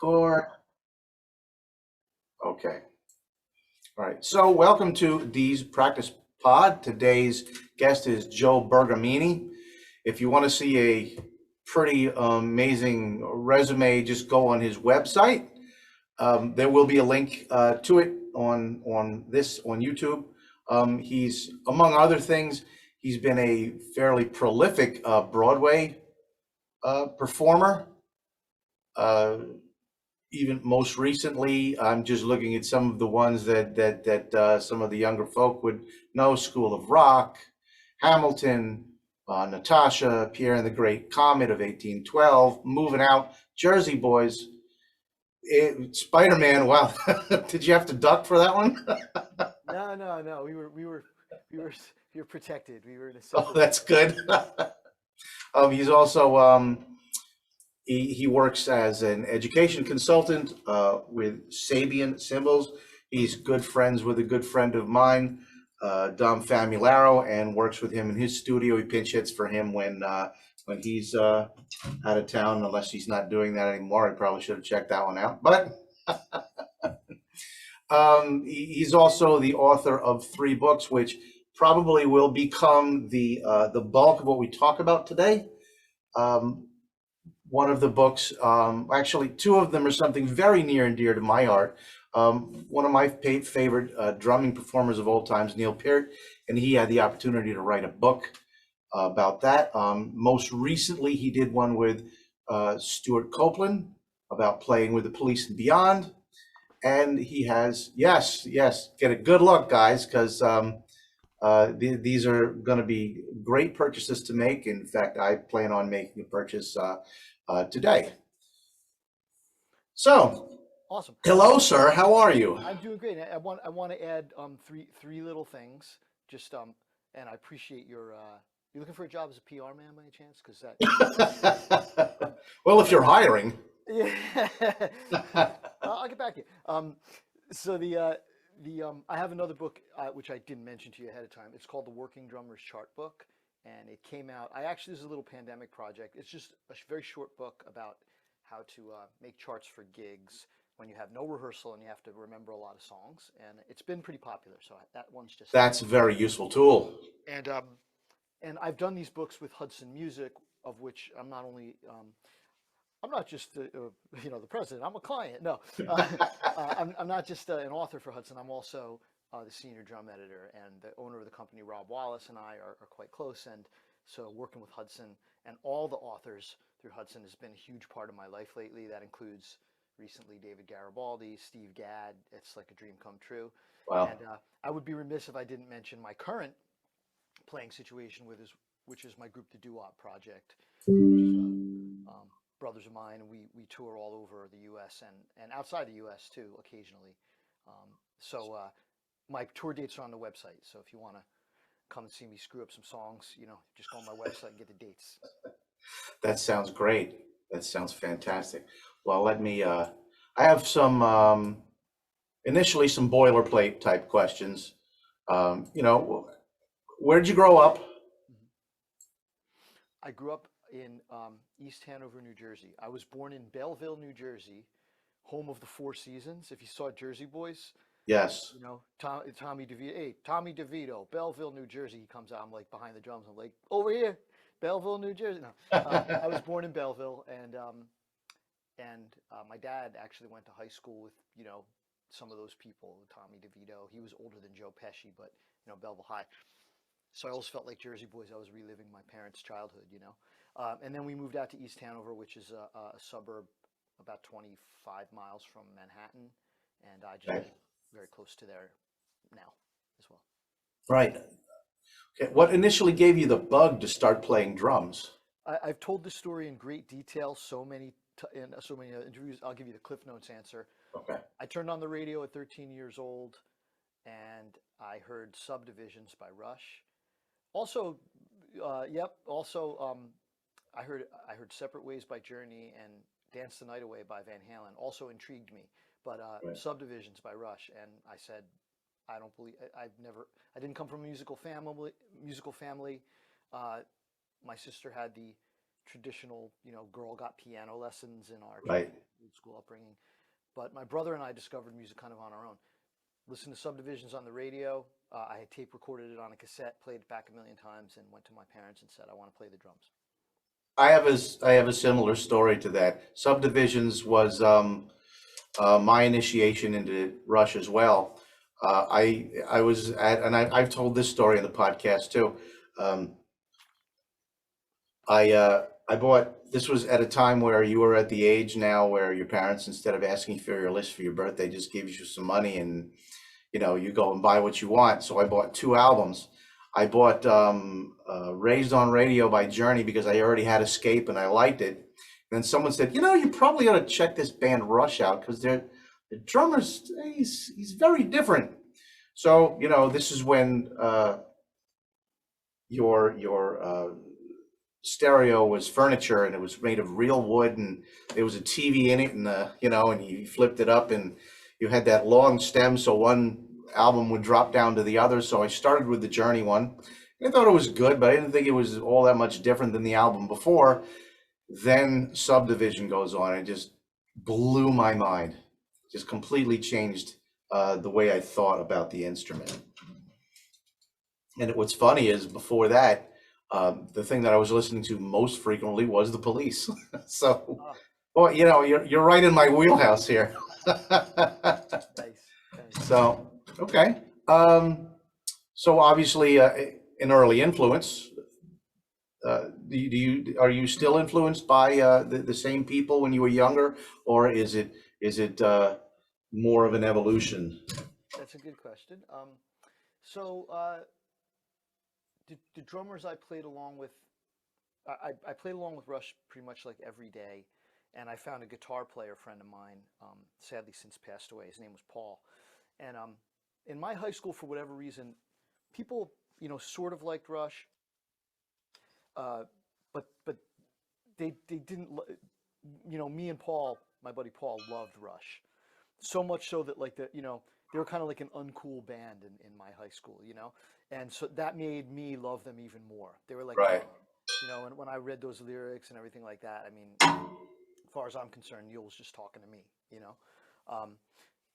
Record. Okay. All right. So welcome to Dee's Practice Pod. Today's guest is Joe Bergamini. If you want to see a pretty amazing resume, just go on his website. There will be a link to it on YouTube. He's, among other things, he's been a fairly prolific Broadway performer. Even most recently, I'm just looking at some of the ones that some of the younger folk would know: School of Rock, Hamilton, Natasha, Pierre and the Great Comet of 1812, Moving Out, Jersey Boys, Spider-Man. Wow, did you have to duck for that one? No. We were protected. We were in a Oh, separate. that's good. He's also he works as an education consultant with Sabian Symbols. He's good friends with a good friend of mine, Dom Famularo, and works with him in his studio. He pinch hits for him when he's out of town, unless he's not doing that anymore. I probably should have checked that one out. But he's also the author of 3 books, which probably will become the bulk of what we talk about today. One of the books, actually 2 of them, are something very near and dear to my heart. One of my favorite drumming performers of all times, Neil Peart, and he had the opportunity to write a book about that. Most recently, he did one with Stuart Copeland about playing with the Police and Beyond. And he has, yes, get a good look, guys, because these are going to be great purchases to make. In fact, I plan on making a purchase today. So, Awesome. hello, sir. How are you? I'm doing great. I want to add three little things. Just and I appreciate your. You looking for a job as a PR man by any chance? Because that. Well, if you're hiring. Yeah. I'll get back to you. So I have another book which I didn't mention to you ahead of time. It's called The Working Drummer's Chart Book, and it came out. This is a little pandemic project. It's just a very short book about how to make charts for gigs when you have no rehearsal and you have to remember a lot of songs. And it's been pretty popular. So that one's just. That's a very useful tool. And I've done these books with Hudson Music, of which I'm not only. I'm not just the president. I'm a client. No, I'm not just an author for Hudson. I'm also the senior drum editor, and the owner of the company, Rob Wallace, and I are quite close. And so working with Hudson and all the authors through Hudson has been a huge part of my life lately. That includes recently David Garibaldi, Steve Gadd. It's like a dream come true. Wow. And I would be remiss if I didn't mention my current playing situation which is my group, the Doo-Wop Project. Which is, brothers of mine, and we tour all over the U.S. and outside the U.S. too, occasionally. So my tour dates are on the website. So if you want to come and see me screw up some songs, just go on my website and get the dates. That sounds great. That sounds fantastic. Well, let me. I have some initially some boilerplate type questions. Where did you grow up? I grew up in East Hanover, New Jersey. I was born in Belleville, New Jersey, home of the Four Seasons. If you saw Jersey Boys, yes. Tommy DeVito. Hey, Tommy DeVito, Belleville, New Jersey. He comes out. I'm like behind the drums. I'm like, over here, Belleville, New Jersey. No, I was born in Belleville, and my dad actually went to high school with some of those people. Tommy DeVito. He was older than Joe Pesci, but Belleville High. So I always felt like Jersey Boys. I was reliving my parents' childhood, And then we moved out to East Hanover, which is a suburb about 25 miles from Manhattan, and I just live very close to there now as well. Right. Okay. What initially gave you the bug to start playing drums? I've told this story in great detail in so many interviews. I'll give you the Cliff Notes answer. Okay. I turned on the radio at 13 years old, and I heard Subdivisions by Rush. Also, I heard Separate Ways by Journey and Dance the Night Away by Van Halen. Also intrigued me, but Right. Subdivisions by Rush, and I said, I don't believe I didn't come from a musical family. My sister had the traditional, girl got piano lessons in our Right. old school upbringing. But my brother and I discovered music kind of on our own. Listened to Subdivisions on the radio. I had tape recorded it on a cassette, played it back a million times, and went to my parents and said, "I want to play the drums." I have a similar story to that. Subdivisions was my initiation into Rush as well. I was at, and I've told this story in the podcast too. Um, I bought. This was at a time where you were at the age now where your parents, instead of asking for your list for your birthday, just gives you some money and you go and buy what you want. So I bought two albums. I bought Raised on Radio by Journey because I already had Escape and I liked it. And then someone said, you probably ought to check this band Rush out because the drummer's he's very different. So this is when your stereo was furniture and it was made of real wood and there was a TV in it and and you flipped it up and you had that long stem so one album would drop down to the other. So I started with the Journey one. I thought it was good, but I didn't think it was all that much different than the album before. Then Subdivision goes on. It just blew my mind. Just completely changed the way I thought about the instrument. And what's funny is before that, the thing that I was listening to most frequently was the Police. So, Oh, well, you're right in my wheelhouse here. nice, nice. So, okay. So obviously, an early influence. Are you still influenced by the same people when you were younger, or is it more of an evolution? That's a good question. So the drummers I played along with, I played along with Rush pretty much like every day, and I found a guitar player friend of mine, sadly since passed away. His name was Paul, and in my high school, for whatever reason, people sort of liked Rush, uh, but they didn't. Me and Paul, my buddy Paul, loved Rush so much so that like they were kind of like an uncool band in my high school, and so that made me love them even more. They were like my, Right. and when I read those lyrics and everything like that, I mean, as far as I'm concerned, Neil was just talking to me. Um,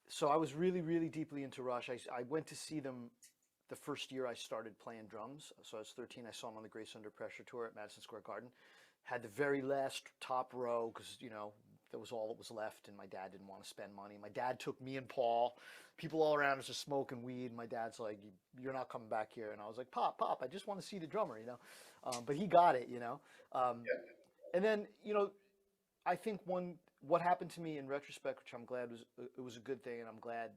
so I was really, really deeply into Rush. I went to see them the first year I started playing drums. So I was 13. I saw them on the Grace Under Pressure tour at Madison Square Garden. Had the very last top row because that was all that was left, and my dad didn't want to spend money. My dad took me and Paul. People all around us are smoking weed. My dad's like, "You're not coming back here," and I was like, "Pop, I just want to see the drummer." But he got it. And then I think what happened to me in retrospect, which I'm glad was a good thing, and I'm glad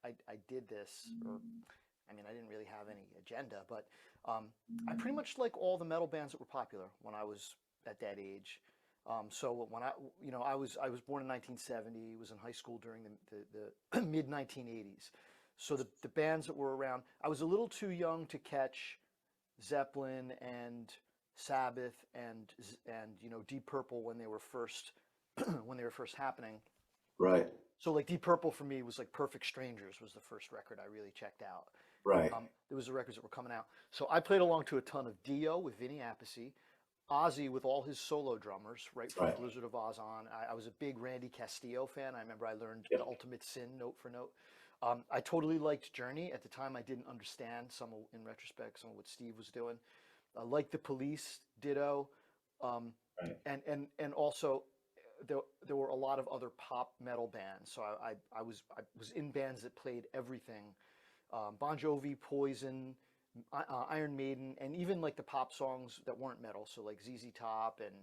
I did this. Or I mean, I didn't really have any agenda, but I pretty much like all the metal bands that were popular when I was at that age. So when I was born in 1970, was in high school during the mid 1980s. So the bands that were around, I was a little too young to catch Zeppelin and Sabbath and Deep Purple when they were first when they were first happening. Right. So like Deep Purple for me was like Perfect Strangers was the first record I really checked out. Right. There was the records that were coming out. So I played along to a ton of Dio with Vinny Appice, Ozzy with all his solo drummers, right from Right. Blizzard of Oz on. I was a big Randy Castillo fan. I remember I learned Yep. The Ultimate Sin note for note. I totally liked Journey. At the time, I didn't understand in retrospect, some of what Steve was doing. I liked the Police, ditto. Um, Right. and also there were a lot of other pop metal bands. So I was in bands that played everything. Bon Jovi, Poison, Iron Maiden, and even like the pop songs that weren't metal. So like ZZ Top, and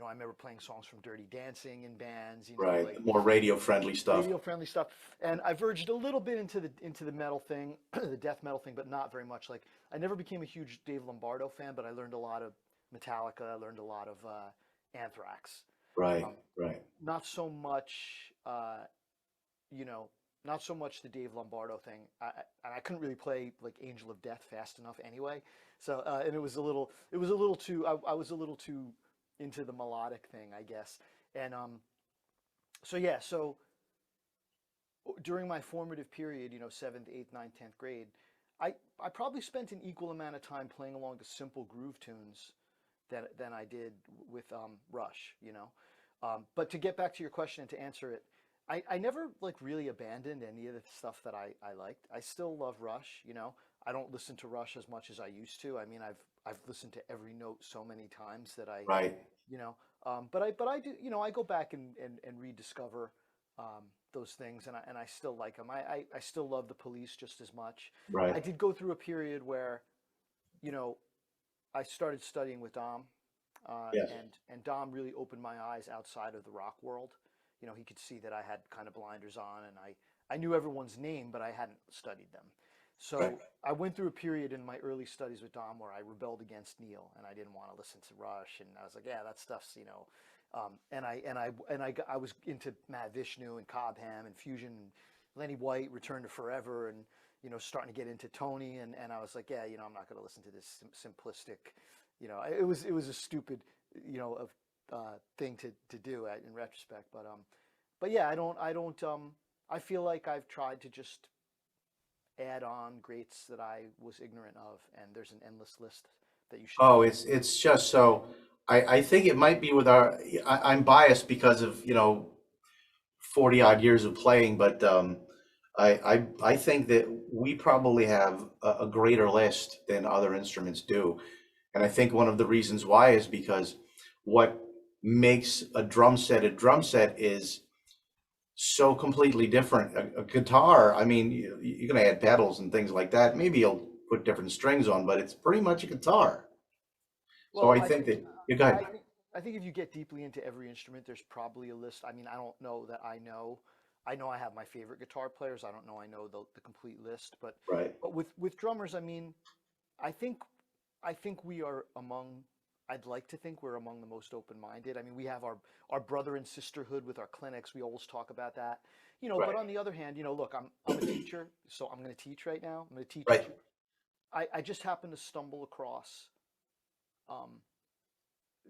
I remember playing songs from Dirty Dancing in bands. Right. Like The more radio friendly stuff. radio friendly stuff. And I verged a little bit into the metal thing, the death metal thing, but not very much. Like I never became a huge Dave Lombardo fan, but I learned a lot of Metallica. I learned a lot of Anthrax. Right. Um, Right. not so much, you know, not so much the Dave Lombardo thing. And I couldn't really play like Angel of Death fast enough anyway. So, and it was a little too, I was a little too into the melodic thing, I guess. And so yeah, so during my formative period, seventh, eighth, ninth, 10th grade, I probably spent an equal amount of time playing along to simple groove tunes than I did with Rush, you know. But to get back to your question and to answer it, I never like really abandoned any of the stuff that I liked. I still love Rush, you know. I don't listen to Rush as much as I used to. I mean, I've listened to every note so many times that Right. you know, but I do, you know, I go back and rediscover those things, and I still like them. I still love the Police just as much. I Right. did go through a period where, you know, I started studying with Dom, Yes. and Dom really opened my eyes outside of the rock world. You know, he could see that I had kind of blinders on, and I knew everyone's name, but I hadn't studied them. Right. So I went through a period in my early studies with Dom where I rebelled against Neil, and I didn't want to listen to Rush, and I was like, yeah, that stuff's, you know, I was into Matt Vishnu and Cobham and Fusion, and Lenny White, Return to Forever, and you know, starting to get into Tony, and I was like, yeah, you know, I'm not going to listen to this simplistic, you know, it was a stupid, you know, of thing to do in retrospect, but yeah, I feel like I've tried to just add on greats that I was ignorant of, and there's an endless list that you should. Oh, it's just so. I think it might be with our. I'm biased because of 40 odd years of playing, but I think that we probably have a greater list than other instruments do, and I think one of the reasons why is because what makes a drum set is so completely different. A guitar, I mean, you're gonna add pedals and things like that. Maybe you'll put different strings on, but it's pretty much a guitar. So Well, I I think think that you go ahead. I think I think if you get deeply into every instrument, there's probably a list. I mean, I don't know that I know. I know I have my favorite guitar players. I don't know I know the complete list, Right. but with drummers, I mean, I think I think we are among. I'd like to think we're among the most open-minded. I mean, we have our brother and sisterhood with our clinics. We always talk about that, you know. But Right. on the other hand, you know, look, I'm a teacher, so I'm going to teach right now. I'm going to teach. Right. I just happened to stumble across um,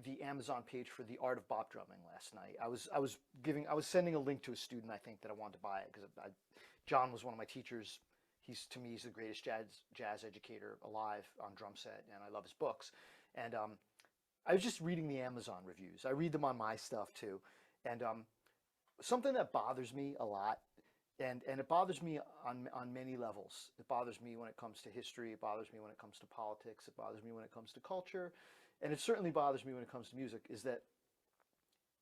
the Amazon page for the art of bop drumming last night. I was sending a link to a student I think that I wanted to buy it because John was one of my teachers. He's the greatest jazz educator alive on drum set, and I love his books. And I was just reading the Amazon reviews. I read them on my stuff too, and something that bothers me a lot, and it bothers me on many levels. It bothers me when it comes to history. It bothers me when it comes to politics. It bothers me when it comes to culture, and it certainly bothers me when it comes to music. Is that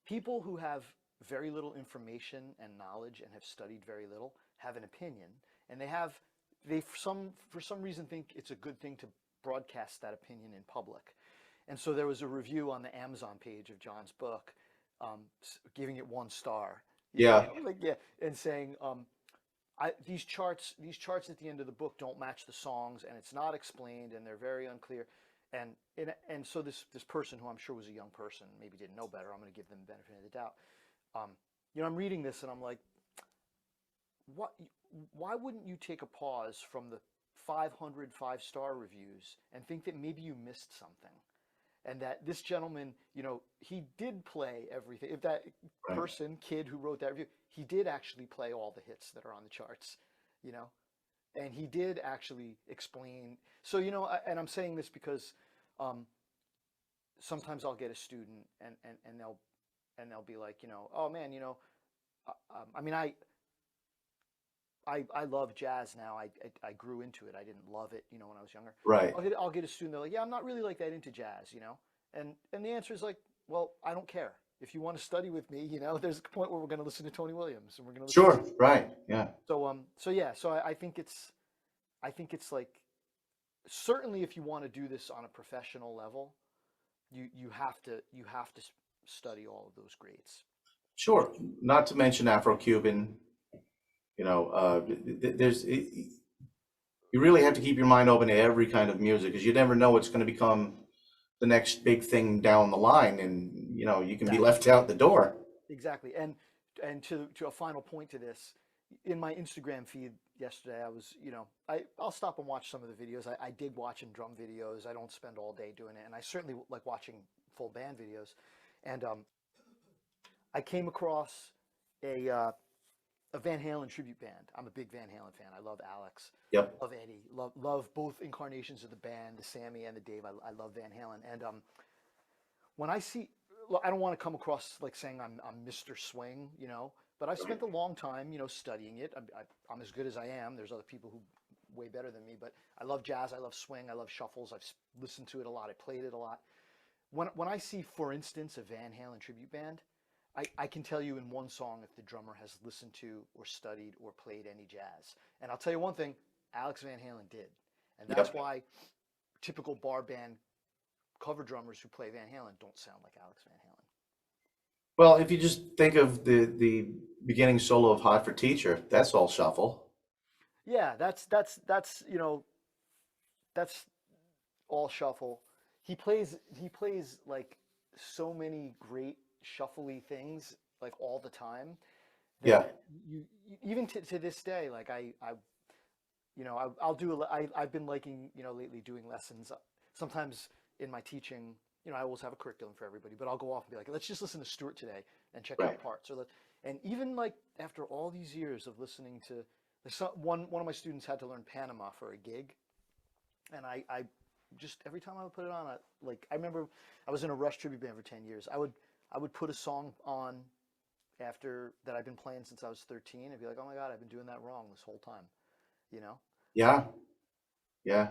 people who have very little information and knowledge and have studied very little have an opinion, and they for some reason think it's a good thing to broadcast that opinion in public. And so there was a review on the Amazon page of John's book, giving it 1 star, you know, Yeah. like yeah, and saying these charts at the end of the book don't match the songs, and it's not explained, and they're very unclear. And so this person, who I'm sure was a young person, maybe didn't know better. I'm going to give them the benefit of the doubt. Um, you know, I'm reading this and I'm like, what? Why wouldn't you take a pause from the 500 5-star reviews and think that maybe you missed something? And that this gentleman, you know, he did play everything. If that Right. kid who wrote that review, he did actually play all the hits that are on the charts, you know, and he did actually explain. So, you know, and I'm saying this because um, sometimes I'll get a student and they'll be like, you know, oh man, you know, I mean, I love jazz now. I grew into it. I didn't love it, you know, when I was younger. Right. I'll get a student. They're like, yeah, I'm not really like that into jazz, you know. And the answer is like, well, I don't care. If you want to study with me, you know, there's a point where we're going to listen to Tony Williams and we're going to listen. Sure. Right. Yeah. So yeah. So I think it's like certainly if you want to do this on a professional level, you have to study all of those grades. Sure. Not to mention Afro-Cuban. You really have to keep your mind open to every kind of music because you never know what's going to become the next big thing down the line, and you can be Exactly. left out the door. Exactly. And to a final point to this, in my Instagram feed yesterday, I was, you know, I'll stop and watch some of the videos. I dig watching drum videos. I don't spend all day doing it, and I certainly like watching full band videos. And I came across a uh, a Van Halen tribute band. I'm a big Van Halen fan. I love Alex, Yep. love Eddie, love both incarnations of the band, the Sammy and the Dave. I love Van Halen, and when I see, look, I don't want to come across like saying I'm Mr. Swing, you know, but I've spent a long time, you know, studying it. I'm as good as I am. There's other people who way better than me, but I love jazz. I love swing. I love shuffles. I've listened to it a lot. I played it a lot. When I see, for instance, a Van Halen tribute band, I can tell you in one song if the drummer has listened to or studied or played any jazz. And I'll tell you one thing, Alex Van Halen did. And that's Yep. why typical bar band cover drummers who play Van Halen don't sound like Alex Van Halen. Well, if you just think of the beginning solo of Hot for Teacher, that's all shuffle. Yeah, that's you know, that's all shuffle. He plays like so many great shuffly things like all the time Yeah, that you even to this day like I you know I'll do I've been liking, you know, lately doing lessons sometimes in my teaching. You know, I always have a curriculum for everybody, but I'll go off and be like, let's just listen to Stuart today and check right. out parts. And even like after all these years of listening to like one of my students had to learn Panama for a gig, and I just every time I would put it on, I remember I was in a Rush tribute band for 10 years. I would put a song on after that I've been playing since I was 13 and be like, oh my God, I've been doing that wrong this whole time, you know? Yeah, yeah.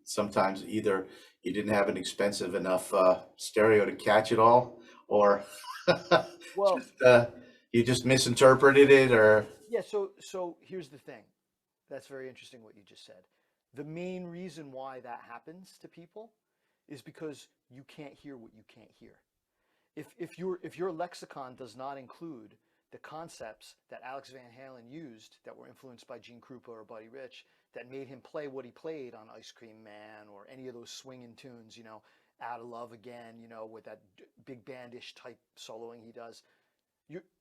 Sometimes either you didn't have an expensive enough stereo to catch it all, or Well, just you just misinterpreted it, or yeah, so here's the thing. That's very interesting what you just said. The main reason why that happens to people is because you can't hear what you can't hear. If your lexicon does not include the concepts that Alex Van Halen used that were influenced by Gene Krupa or Buddy Rich that made him play what he played on Ice Cream Man or any of those swinging tunes, you know, Out of Love Again, you know, with that big bandish type soloing he does,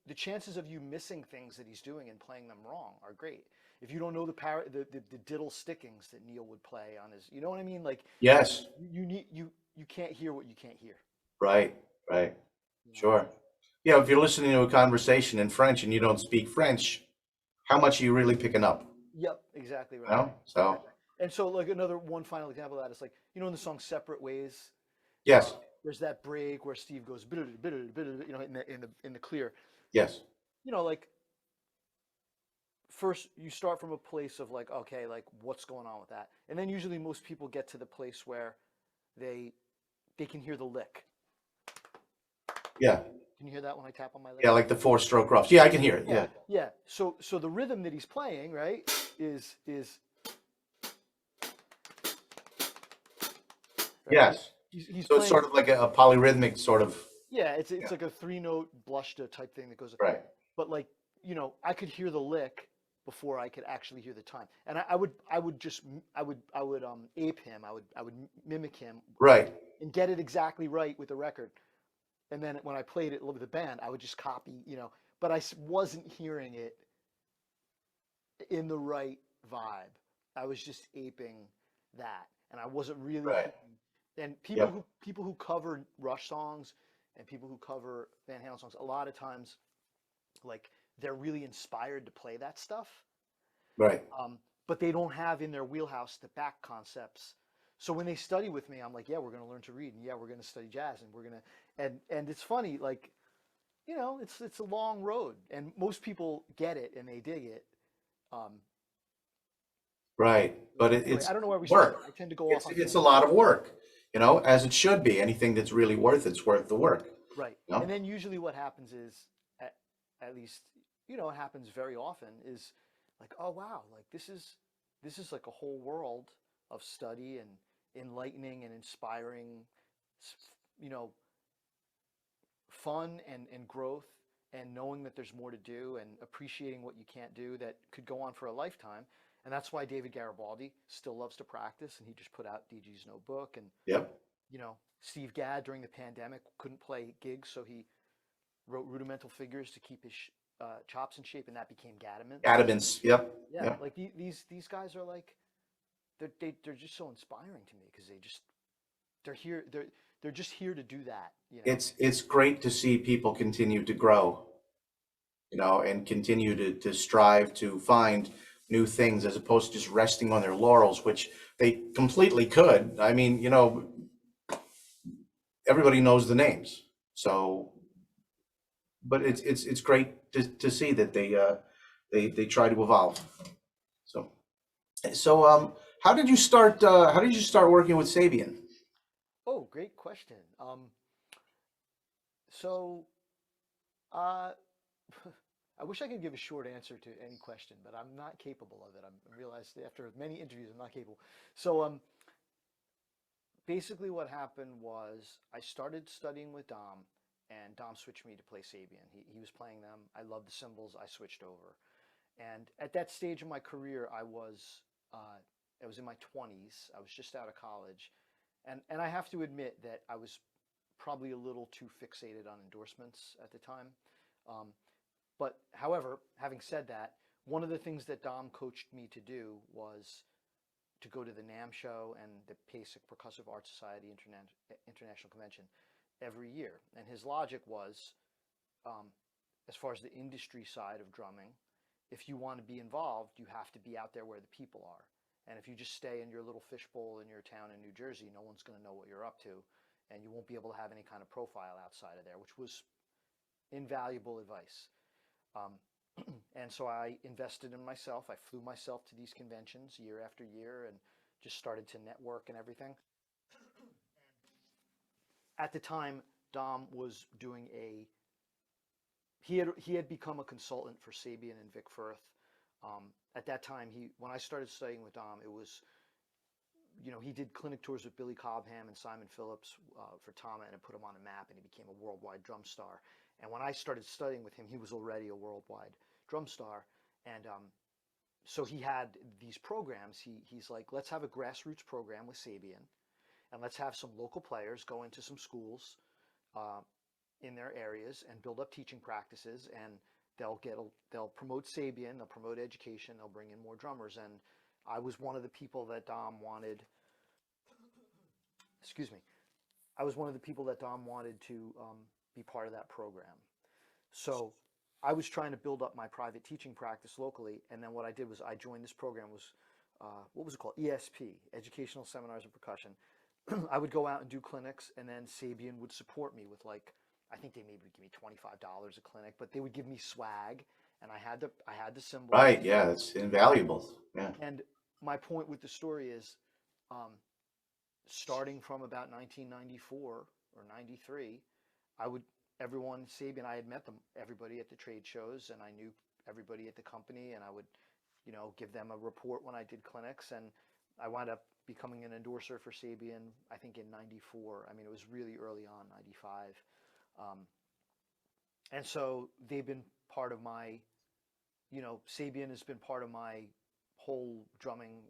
the chances of you missing things that he's doing and playing them wrong are great. If you don't know the diddle stickings that Neil would play on his, you know what I mean? Like yes, you can't hear what you can't hear, right, right, you know? sure. Yeah, if you're listening to a conversation in French and you don't speak French, how much are you really picking up? Yep, exactly You right. know? So, Exactly. And so like another one final example of that is like, you know, in the song Separate Ways, uh, yes, there's that break where Steve goes, you know, in the clear. yes, You know, like first you start from a place of like, okay, like what's going on with that? And then usually most people get to the place where they they can hear the lick. yeah, Can you hear that when I tap on my lick? yeah, like the four-stroke roughs. Yeah, I can hear it. Yeah, Yeah, yeah. So the rhythm that he's playing, right, is right. yes. He's So it's playing. sort of like a polyrhythmic sort of, Yeah, it's yeah, like a three note blushta type thing that goes. right, But like you know, I could hear the lick before I could actually hear the time, and I would ape him. I would mimic him right, and get it exactly right with the record. And then when I played it with the band, I would just copy, you know. But I wasn't hearing it in the right vibe. I was just aping that, and I wasn't really right. hearing. And people Yep, who cover Rush songs and people who cover Van Halen songs, a lot of times, like they're really inspired to play that stuff, right, but they don't have in their wheelhouse the back concepts. So when they study with me, I'm like, yeah, we're going to learn to read, and yeah, we're going to study jazz, and we're going to, and it's funny, like you know, it's a long road, and most people get it and they dig it. Um, right. But anyway, I it's don't know where we started. work. I tend to go off on It's a tangents. lot of work, as it should be. Anything that's really worth it's worth the work, Right. you And know? then usually what happens is, at least, you know, it happens very often is like, oh wow, like this is like a whole world of study and enlightening and inspiring, you know, fun and growth and knowing that there's more to do and appreciating what you can't do that could go on for a lifetime. And that's why David Garibaldi still loves to practice and he just put out DG's Notebook. And Yep. you know, Steve Gadd during the pandemic couldn't play gigs, so he wrote rudimental figures to keep his chops in shape, and that became Gaddaments. Adamance. Yep. Yeah, Yep. like these guys are like they're just so inspiring to me because they're here they're just here to do that, you know. It's great to see people continue to grow, and continue to strive to find new things as opposed to just resting on their laurels, which they completely could. I mean, everybody knows the names. So, but it's great to see that they try to evolve. So how did you start? How did you start working with Sabian? Oh, great question. So uh, I wish I could give a short answer to any question, but I'm not capable of it. I realized after many interviews, I'm not capable. So basically what happened was I started studying with Dom, and Dom switched me to play Sabian. He was playing them. I loved the symbols. I switched over. And at that stage of my career, I was in my 20s. I was just out of college. And I have to admit that I was probably a little too fixated on endorsements at the time. Um, but however, having said that, one of the things that Dom coached me to do was to go to the NAMM show and the PASIC Percussive Art Society International Convention every year. And his logic was, um, as far as the industry side of drumming, if you want to be involved, you have to be out there where the people are. And if you just stay in your little fishbowl in your town in New Jersey, no one's going to know what you're up to, and you won't be able to have any kind of profile outside of there, which was invaluable advice. Um, and so I invested in myself. I flew myself to these conventions year after year and just started to network and everything. At the time, Dom was doing he had become a consultant for Sabian and Vic Firth. At that time, when I started studying with Dom, it was, he did clinic tours with Billy Cobham and Simon Phillips for Tama, and it put him on a map, and he became a worldwide drum star. And when I started studying with him, he was already a worldwide drum star. And so he had these programs. He's like, let's have a grassroots program with Sabian, and let's have some local players go into some schools uh, in their areas and build up teaching practices, and they'll promote Sabian, they'll promote education, they'll bring in more drummers. And I was one of the people that Dom wanted. Excuse me. I was one of the people that Dom wanted to be part of that program. So I was trying to build up my private teaching practice locally, and then what I did was I joined this program. Was what was it called? ESP, Educational Seminars and Percussion. I would go out and do clinics, and then Sabian would support me with, like, I think they maybe would give me $25 a clinic, but they would give me swag, and I had the symbols. Right. Yeah, it's invaluable. Yeah. And my point with the story is, um, starting from about 1994 or 93, I would everyone Sabian, I had met them, everybody at the trade shows, and I knew everybody at the company, and I would, give them a report when I did clinics, and I wound up becoming an endorser for Sabian, I think in 94. I mean, it was really early on, 95. Um, and so they've been part of my, Sabian has been part of my whole drumming,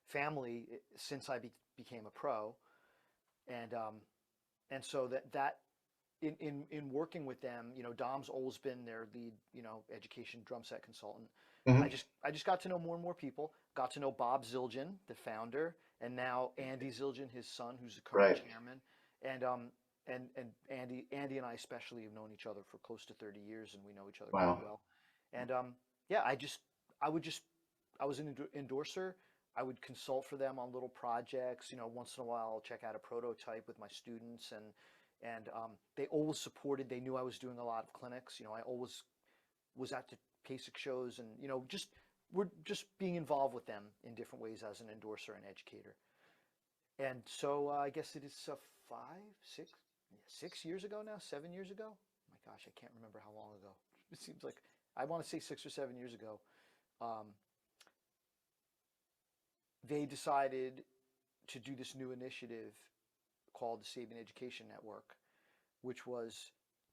family since I became a pro. And so that in working with them, Dom's always been their lead, education drum set consultant. Hmm. I just got to know more and more people. Got to know Bob Zildjian, the founder, and now Andy Zildjian, his son, who's the current Right. chairman. And Andy and I especially have known each other for close to 30 years, and we know each other quite Wow. well. And yeah, I would just I was an endorser. I would consult for them on little projects. Once in a while, I'll check out a prototype with my students, and they always supported. They knew I was doing a lot of clinics. I always was at the PASIC shows, and we're just being involved with them in different ways as an endorser and educator. And so I guess it is 6 years ago now, 7 years ago. Oh my gosh, I can't remember how long ago. It seems like I want to say 6 or 7 years ago. Um, they decided to do this new initiative called the Sabian Education Network, which was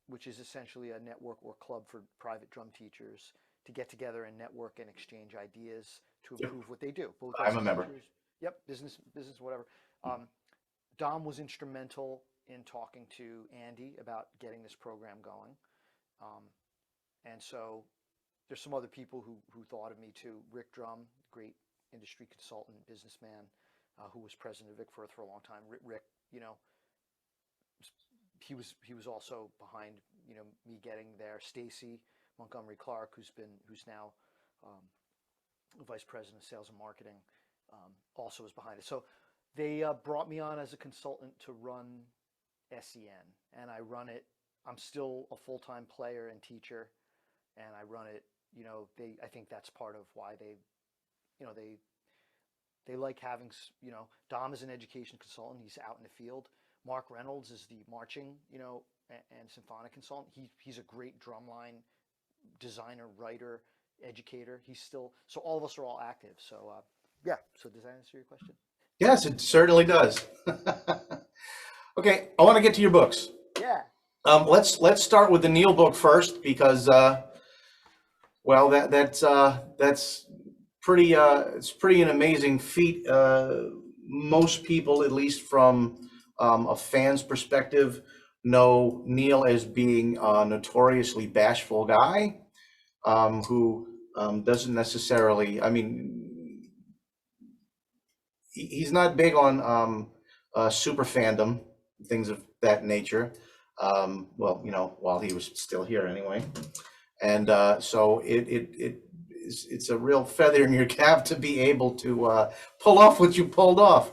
which is essentially a network or club for private drum teachers to get together and network and exchange ideas to Yep. improve what they do, both I'm as a member. teachers. Yep, business, whatever. Um, Dom was instrumental in talking to Andy about getting this program going, um, and so there's some other people who thought of me too. Rick Drum, great industry consultant, businessman, who was president of Vic Firth for a long time. Rick, you know, he was also behind me getting there. Stacy Montgomery Clark, who's now vice president of sales and marketing, also is behind it. So they brought me on as a consultant to run SEN, and I run it. I'm still a full-time player and teacher, and I run it. I think that's part of why you know, they like having, Dom is an education consultant. He's out in the field. Mark Reynolds is the marching, and symphonic consultant. He's a great drumline designer, writer, educator. So all of us are all active. So yeah. So does that answer your question? Yes, it certainly does. Okay, I want to get to your books. Yeah. Let's start with the Neil book first because well, that's pretty it's pretty an amazing feat. Most people, at least from a fan's perspective, know Neil as being a notoriously bashful guy who doesn't necessarily. I mean, he's not big on super fandom, things of that nature. Well, while he was still here anyway. And so it's a real feather in your cap to be able to pull off what you pulled off.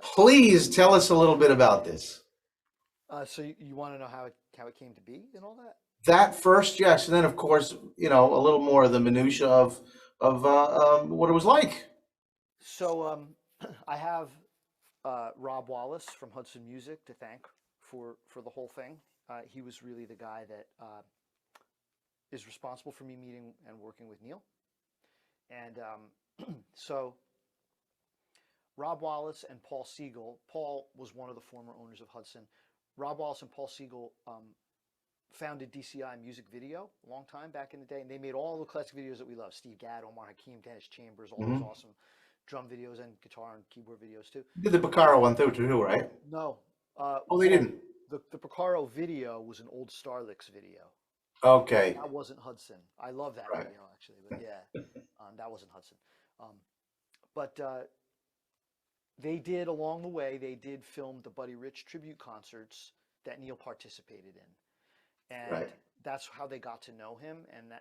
Please tell us a little bit about this. So you want to know how it came to be and all that? That first, yes, and then of course, a little more of the minutia of what it was like. So I have Rob Wallace from Hudson Music to thank for the whole thing. He was really the guy that is responsible for me meeting and working with Neil. And so Rob Wallace and Paul Siegel. Paul was one of the former owners of Hudson. Rob Wallace and Paul Siegel founded DCI Music Video a long time back in the day, and they made all the classic videos that we love. Steve Gadd, Omar Hakim, Dennis Chambers, all those awesome drum videos and guitar and keyboard videos too. You did the Picaro one too, right? No. Oh, they didn't. The Picaro video was an old Starlix video. Okay. That wasn't Hudson. I love that Right. video actually, but yeah, that wasn't Hudson. But they did along the way. They did film the Buddy Rich tribute concerts that Neil participated in, and Right. that's how they got to know him. And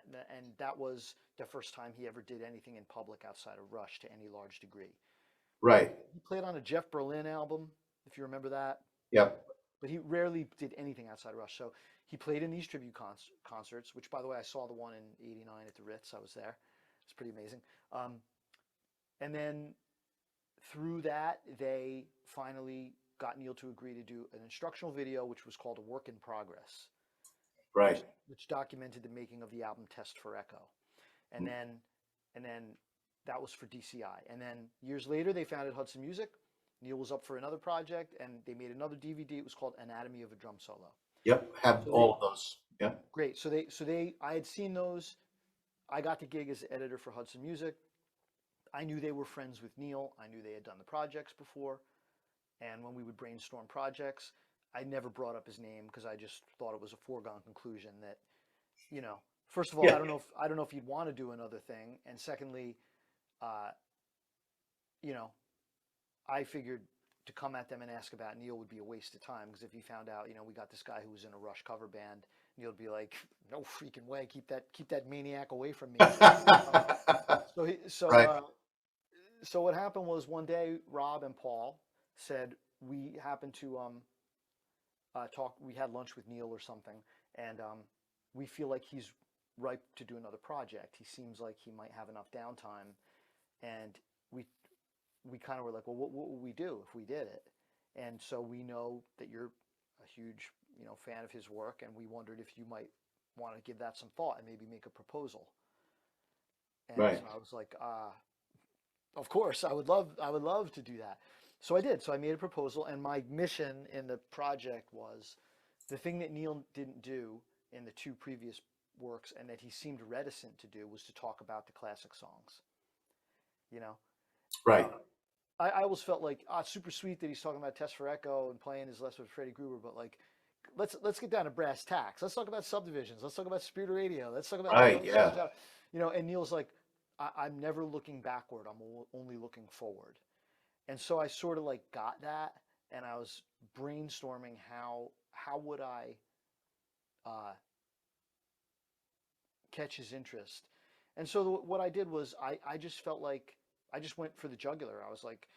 that was the first time he ever did anything in public outside of Rush to any large degree. Right. He played on a Jeff Berlin album, if you remember that. Yep. But he rarely did anything outside of Rush. So he played in these tribute concerts, which, by the way, I saw the one in '89 at the Ritz. I was there. It's pretty amazing. And then through that, they finally got Neil to agree to do an instructional video, which was called A Work in Progress. Right. Which documented the making of the album Test for Echo. And then that was for DCI. And then years later, they founded Hudson Music. Neil was up for another project, and they made another DVD. It was called Anatomy of a Drum Solo. Yep. Have all of those. Yep. Great. I had seen those. I got the gig as editor for Hudson Music. I knew they were friends with Neil. I knew they had done the projects before. And when we would brainstorm projects, I never brought up his name because I just thought it was a foregone conclusion that, first of all, Yeah. I don't know if you'd want to do another thing. And secondly, I figured to come at them and ask about Neil would be a waste of time, because if he found out, we got this guy who was in a Rush cover band, Neil would be like, no freaking way, keep that maniac away from me. Right. So what happened was one day Rob and Paul said we happened to talk. We had lunch with Neil or something, and we feel like he's ripe to do another project. He seems like he might have enough downtime, and we kind of were like, well, what would we do if we did it? And so we know that you're a huge fan of his work, and we wondered if you might want to give that some thought and maybe make a proposal. And Right. so I was like, of course, I would love to do that. So I did. So I made a proposal, and my mission in the project was the thing that Neil didn't do in the two previous works, and that he seemed reticent to do, was to talk about the classic songs. Right. I always felt like, it's super sweet that he's talking about Test for Echo and playing his lessons with Freddie Gruber, but like, let's get down to brass tacks. Let's talk about subdivisions. Let's talk about Spirit of Radio. Let's talk about Right. Yeah. And Neil's like, I'm never looking backward. I'm only looking forward. And so I sort of like got that, and I was brainstorming how would I catch his interest. And so what I did was I just felt like I just went for the jugular. I was like,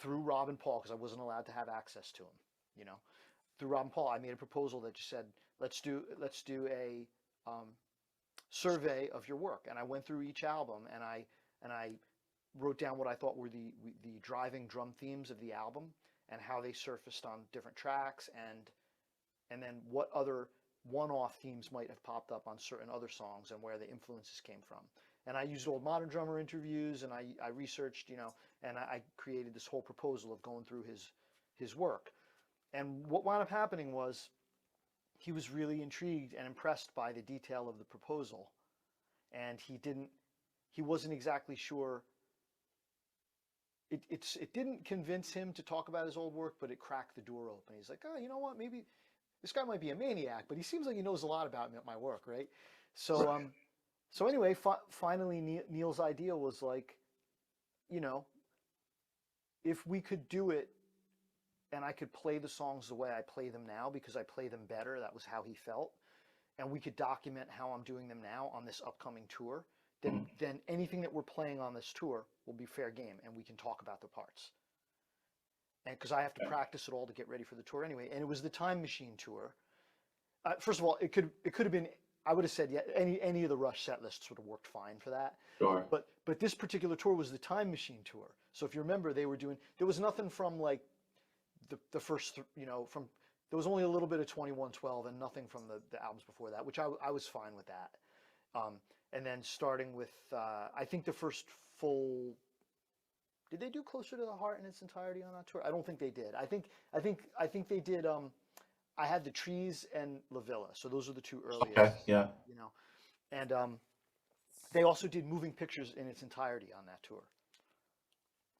through Rob and Paul, because I wasn't allowed to have access to him, through Rob and Paul, I made a proposal that just said, let's do a survey of your work. And I went through each album and I wrote down what I thought were the driving drum themes of the album and how they surfaced on different tracks, and then what other one-off themes might have popped up on certain other songs and where the influences came from. And I used old Modern Drummer interviews, and I researched, and I created this whole proposal of going through his work. And what wound up happening was he was really intrigued and impressed by the detail of the proposal, and he wasn't exactly sure. It didn't convince him to talk about his old work, but it cracked the door open. He's like, oh, you know what? Maybe this guy might be a maniac, but he seems like he knows a lot about my work, right? So so anyway, finally Neil's idea was like, if we could do it and I could play the songs the way I play them now because I play them better, that was how he felt, and we could document how I'm doing them now on this upcoming tour, then anything that we're playing on this tour will be fair game, and we can talk about the parts. And because I have to practice it all to get ready for the tour anyway, and it was the Time Machine tour. First of all, it could have been. I would have said any of the Rush set lists would have worked fine for that. Sure. But this particular tour was the Time Machine tour. So if you remember, there was nothing from like the first, from there was only a little bit of 2112 and nothing from the albums before that, which I was fine with that. And then starting with I think the first full. Did they do Closer to the Heart in its entirety on that tour? I don't think they did. I think they did. I had the Trees and La Villa, so those are the two earliest. Okay, yeah. And they also did Moving Pictures in its entirety on that tour.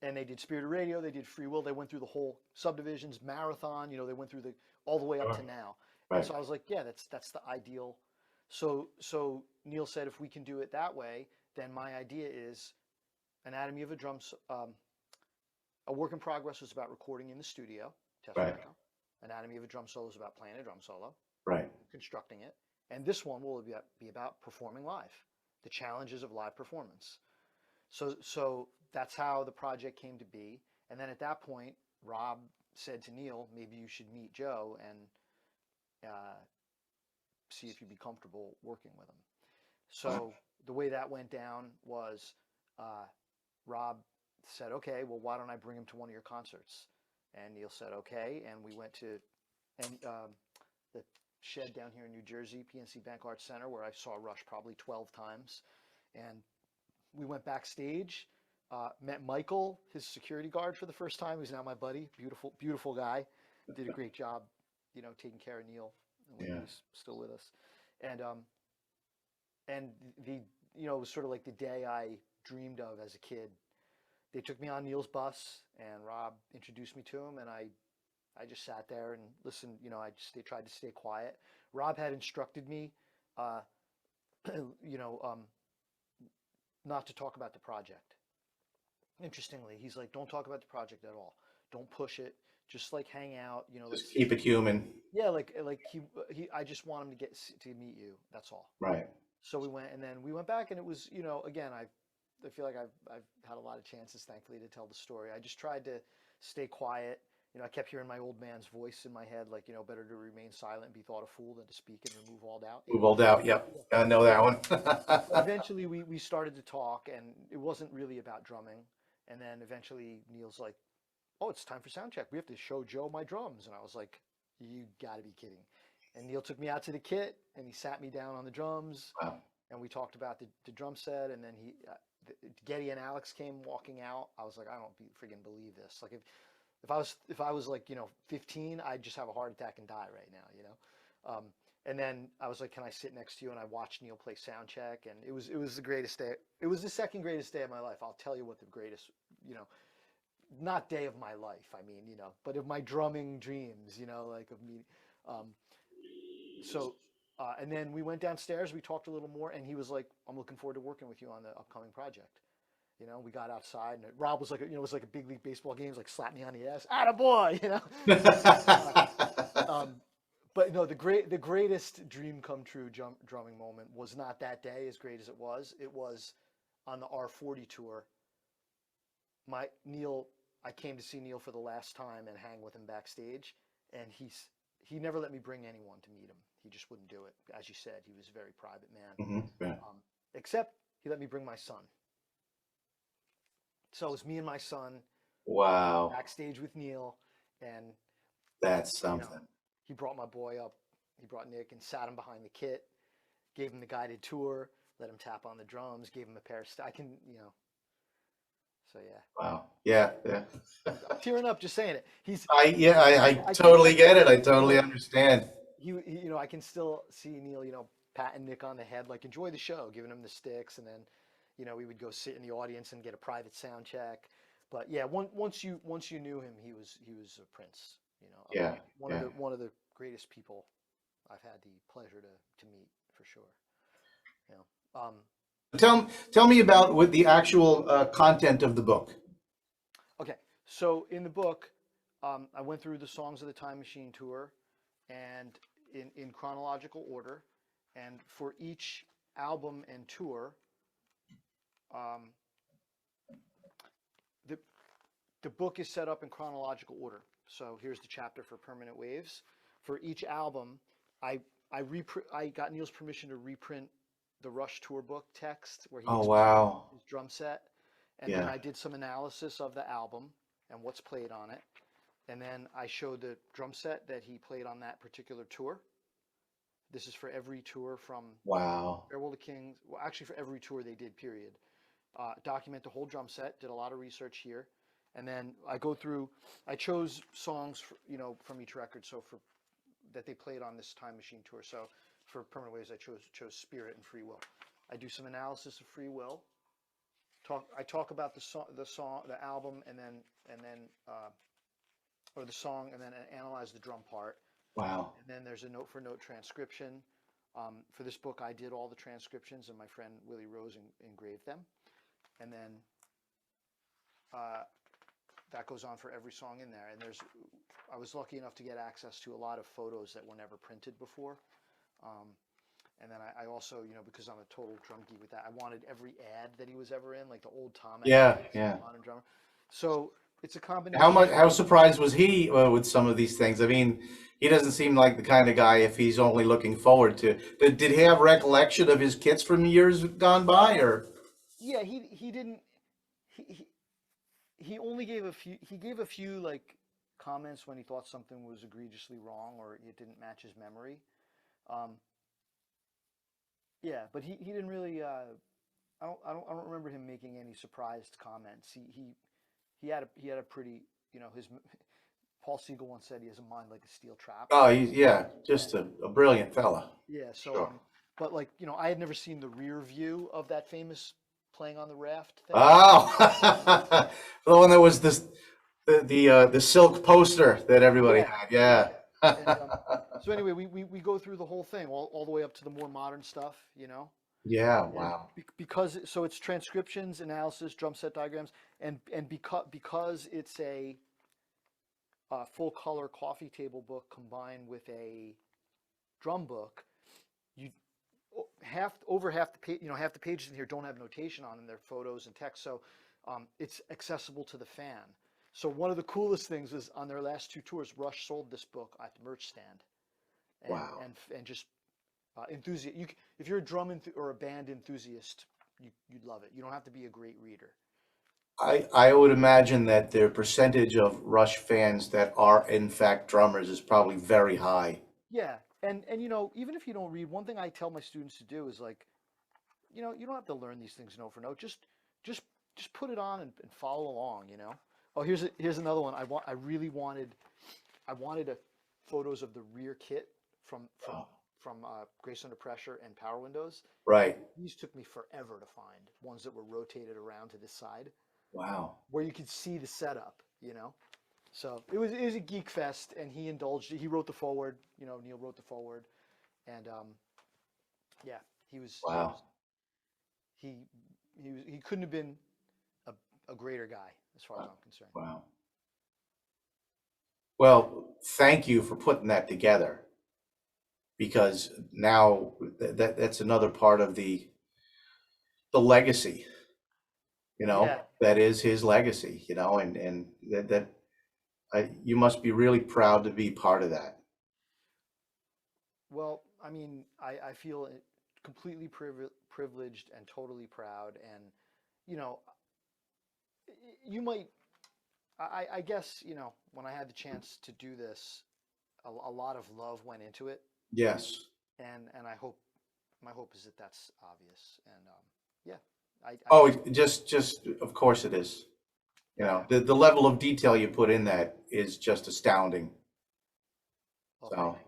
And they did Spirited Radio, they did Free Will, they went through the whole Subdivisions, Marathon. They went through all the way up to now. Right. And so I was like, yeah, that's the ideal. So Neil said, if we can do it that way, then my idea is Anatomy of a Drum. A Work in Progress was about recording in the studio, test Right. record. Anatomy of a Drum Solo is about playing a drum solo, Right. constructing it, and this one will be about performing live, the challenges of live performance. So that's how the project came to be. And then at that point, Rob said to Neil, maybe you should meet Joe and see if you'd be comfortable working with him. So the way that went down was Rob said, okay, well, why don't I bring him to one of your concerts? And Neil said, okay. And we went to the shed down here in New Jersey, PNC Bank Arts Center, where I saw Rush probably 12 times. And we went backstage, met Michael, his security guard, for the first time. He's now my buddy. Beautiful, beautiful guy. Did a great job, taking care of Neil when he was still with us. And it was sort of like the day I dreamed of as a kid. They took me on Neil's bus, and Rob introduced me to him, and I just sat there and listened. They tried to stay quiet. Rob had instructed me, not to talk about the project. Interestingly, he's like, don't talk about the project at all. Don't push it. Just like hang out. Just keep it human. Yeah, like he. I just want him to meet you. That's all. Right. So we went, and then we went back, and it was, again, I feel like I've had a lot of chances, thankfully, to tell the story. I just tried to stay quiet. I kept hearing my old man's voice in my head, like, better to remain silent and be thought a fool than to speak and remove all doubt. Move all doubt. Yep. I know that one. Eventually, we started to talk, and it wasn't really about drumming. And then eventually, Neil's like, oh, it's time for sound check. We have to show Joe my drums. And I was like, you got to be kidding. And Neil took me out to the kit, and he sat me down on the drums. Wow. And we talked about the drum set, and then Getty and Alex came walking out. I was like, I don't friggin' believe this. Like if I was like 15, I'd just have a heart attack and die right now, And then I was like, can I sit next to you? And I watched Neil play sound check, and it was the greatest day. It was the second greatest day of my life. I'll tell you what the greatest, not day of my life. I mean, but of my drumming dreams, like of me. And then we went downstairs, we talked a little more, and he was like, I'm looking forward to working with you on the upcoming project. We got outside, and Rob was like, it was like a big league baseball game. He was like, slap me on the ass, attaboy, But no, the greatest dream come true drumming moment was not that day, as great as it was. It was on the R40 tour. I came to see Neil for the last time and hang with him backstage, and he never let me bring anyone to meet him. He just wouldn't do it. As you said, he was a very private man. Yeah. Except he let me bring my son. So it was me and my son Wow, backstage with Neil, and that's you know, something. he brought my boy up. He brought Nick and sat him behind the kit, gave him the guided tour, let him tap on the drums, gave him a pair of I can, so yeah. Wow. Yeah, yeah. I'm tearing up just saying it. I I can, totally get it. I totally understand. I can still see Neil, patting Nick on the head, like enjoy the show, giving him the sticks, and then, we would go sit in the audience and get a private sound check. But yeah, once you knew him, he was a prince. Yeah, yeah. One of the greatest people I've had the pleasure to meet for sure. Tell me about what the actual content of the book. Okay, so in the book, I went through the Songs of the Time Machine tour, and in chronological order, and for each album and tour, um, the the book is set up in chronological order. So here's the chapter for Permanent Waves. For each album, I I got Neil's permission to reprint the Rush tour book text where he Oh, explained wow. his drum set, and then Yeah. I did some analysis of the album and what's played on it, and then I showed the drum set that he played on that particular tour. This is for every tour from Wow. Farewell to Kings. Well, actually, for every tour they did, period. Document the whole drum set. Did a lot of research here, and then I go through. I chose songs, from each record. So for that they played on this Time Machine tour. So for Permanent Waves, I chose Spirit and Free Will. I do some analysis of Free Will. I talk about the album, and then or the song, and then analyze the drum part. Wow. And then there's a note for note transcription. For this book, I did all the transcriptions, and my friend Willie Rose engraved them. And then that goes on for every song in there. And I was lucky enough to get access to a lot of photos that were never printed before. And then I also, because I'm a total drum geek with that, I wanted every ad that he was ever in, like the old Tom Yeah, ads, yeah. modern drummer. So it's a combination. How surprised was he with some of these things? I mean, he doesn't seem like the kind of guy if he's only looking forward to. Did he have recollection of his kits from years gone by, or? Yeah, he didn't. He only gave a few. He gave a few like comments when he thought something was egregiously wrong or it didn't match his memory. Um, yeah, but he didn't really. I don't remember him making any surprised comments. He had a pretty, his Paul Siegel once said he has a mind like a steel trap. Oh, yeah, just And a brilliant fella. yeah, so Sure. but like, I had never seen the rear view of that famous playing on the raft thing. Oh, the one that was the silk poster that everybody Yeah, had. yeah. Yeah. And so anyway, we go through the whole thing, all the way up to the more modern stuff. Yeah. And Wow. because so it's transcriptions, analysis, drum set diagrams, and because it's a full color coffee table book combined with a drum book, you over half the page, half the pages in here don't have notation on them. They're photos and text, so it's accessible to the fan. So one of the coolest things was on their last two tours, Rush sold this book at the merch stand, and Wow. and just enthusiast. If you're a or a band enthusiast, you'd love it. You don't have to be a great reader. I would imagine that the percentage of Rush fans that are in fact drummers is probably very high. Yeah, and even if you don't read, one thing I tell my students to do is like, you don't have to learn these things note for note. Just put it on and follow along. Oh, here's another one. I wanted photos of the rear kit from Oh, Grace Under Pressure and Power Windows. right. These took me forever to find, ones that were rotated around to this side, Wow. where you could see the setup. So it was a geek fest, and he indulged. He wrote the forward. Neil wrote the forward, and yeah, he was Wow. he couldn't have been a greater guy as far as I'm concerned. Wow. Well, thank you for putting that together, because now that's another part of the legacy, Yeah, that is his legacy, and that you must be really proud to be part of that. Well, I mean, I feel completely privileged and totally proud. And, you know, you might, I guess, you know, when I had the chance to do this, a lot of love went into it. Yes. And I hope, my hope is that that's obvious. And yeah, Oh, just of course it is. You know, yeah. the level of detail you put in that is just astounding. Well, thank So, you.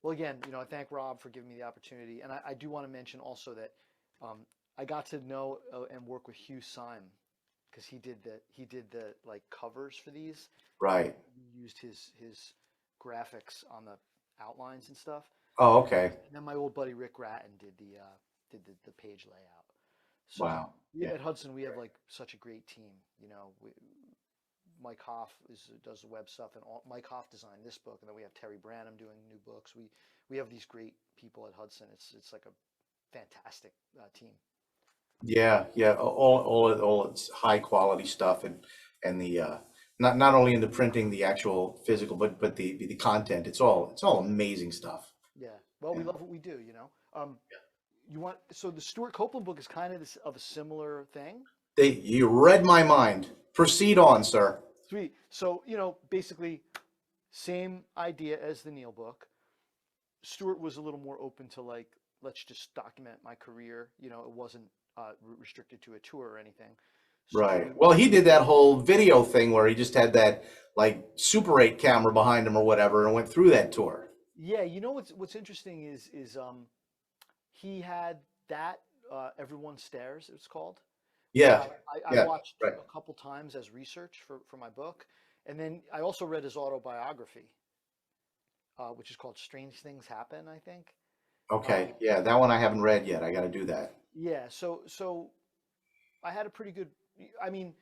Well, again, you know, I thank Rob for giving me the opportunity. And I do want to mention also that I got to know and work with Hugh Syme because he did the like covers for these, and right. he used his graphics on the outlines and stuff. Oh, okay. And then my old buddy Rick Gratton did the page layout. So Wow. we, Yeah. at Hudson, we have like such a great team. You know, Mike Hoff does the web stuff, and Mike Hoff designed this book, and then we have Terry Branham doing new books. We have these great people at Hudson. It's like a fantastic team. Yeah, yeah. All it's high quality stuff, and the not only in the printing, the actual physical, but the content. It's all amazing stuff. Yeah. Well, we Yeah. love what we do. You know. You want so the Stuart Copeland book is kind of this of a similar thing. You read my mind. Proceed on, sir. Sweet. So you know, basically, same idea as the Neil book. Stuart was a little more open to like, let's just document my career. You know, it wasn't restricted to a tour or anything. So Right. Well, he did that whole video thing where he just had that like Super 8 camera behind him or whatever and went through that tour. yeah, you know what's interesting is he had that Everyone Stares, it's called, which Yeah. I Yeah. watched Right. a couple times as research for my book, and then I also read his autobiography, which is called Strange Things Happen, I think. Um, Okay. Yeah, that one I haven't read yet. I got to do that. yeah, so I had a pretty good. I mean,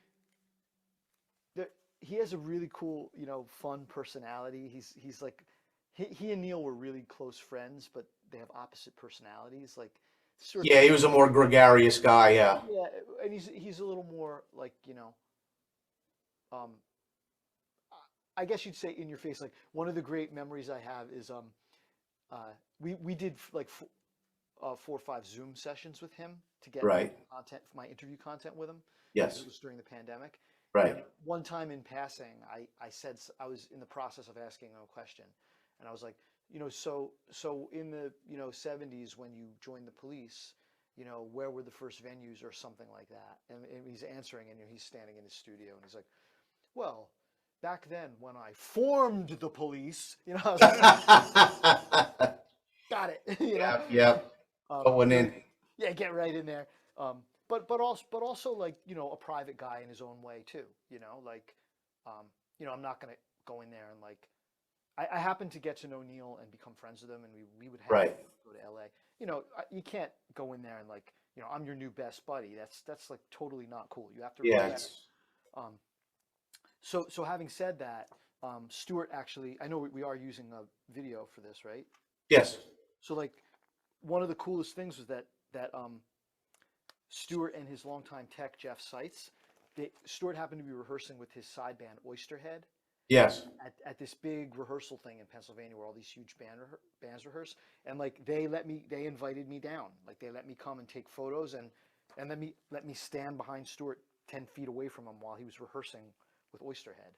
the, he has a really cool, you know, fun personality. He's like he and Neil were really close friends, but they have opposite personalities. Like Stuart's a Yeah, he little was a more gregarious guy. Yeah. yeah, and he's a little more like, you know, um, I guess you'd say in your face. Like one of the great memories I have is we did like 4 or 5 Zoom sessions with him to get my Right. content, my interview content with him, because it Yes. was during the pandemic. And Right. one time in passing, I said I was in the process of asking him a question, and I was like, you know, so in the, you know, 70s when you joined the police, you know, where were the first venues or something like that? And he's answering, and you know, he's standing in his studio, and he's like, well, back then when I formed the police, you know, I was like, got it, you know. Yeah. Yeah. Going So in. yeah, get right in there. But also like, you know, a private guy in his own way too. You know, like you know, I'm not gonna go in there and like I happened to get to know Neil and become friends with him, and we would hang Right. out, go to LA. You know, you can't go in there and like, you know, I'm your new best buddy. That's like totally not cool. You have to Yeah. respect. Um, so having said that, Stuart actually, I know we are using a video for this, right? Yes. So like one of the coolest things was that Stuart and his longtime tech Jeff Seitz, Stuart happened to be rehearsing with his side band Oysterhead Yes. at this big rehearsal thing in Pennsylvania where all these huge bands rehearse, and like they invited me down, like they let me come and take photos and let me stand behind Stuart 10 feet away from him while he was rehearsing with Oysterhead.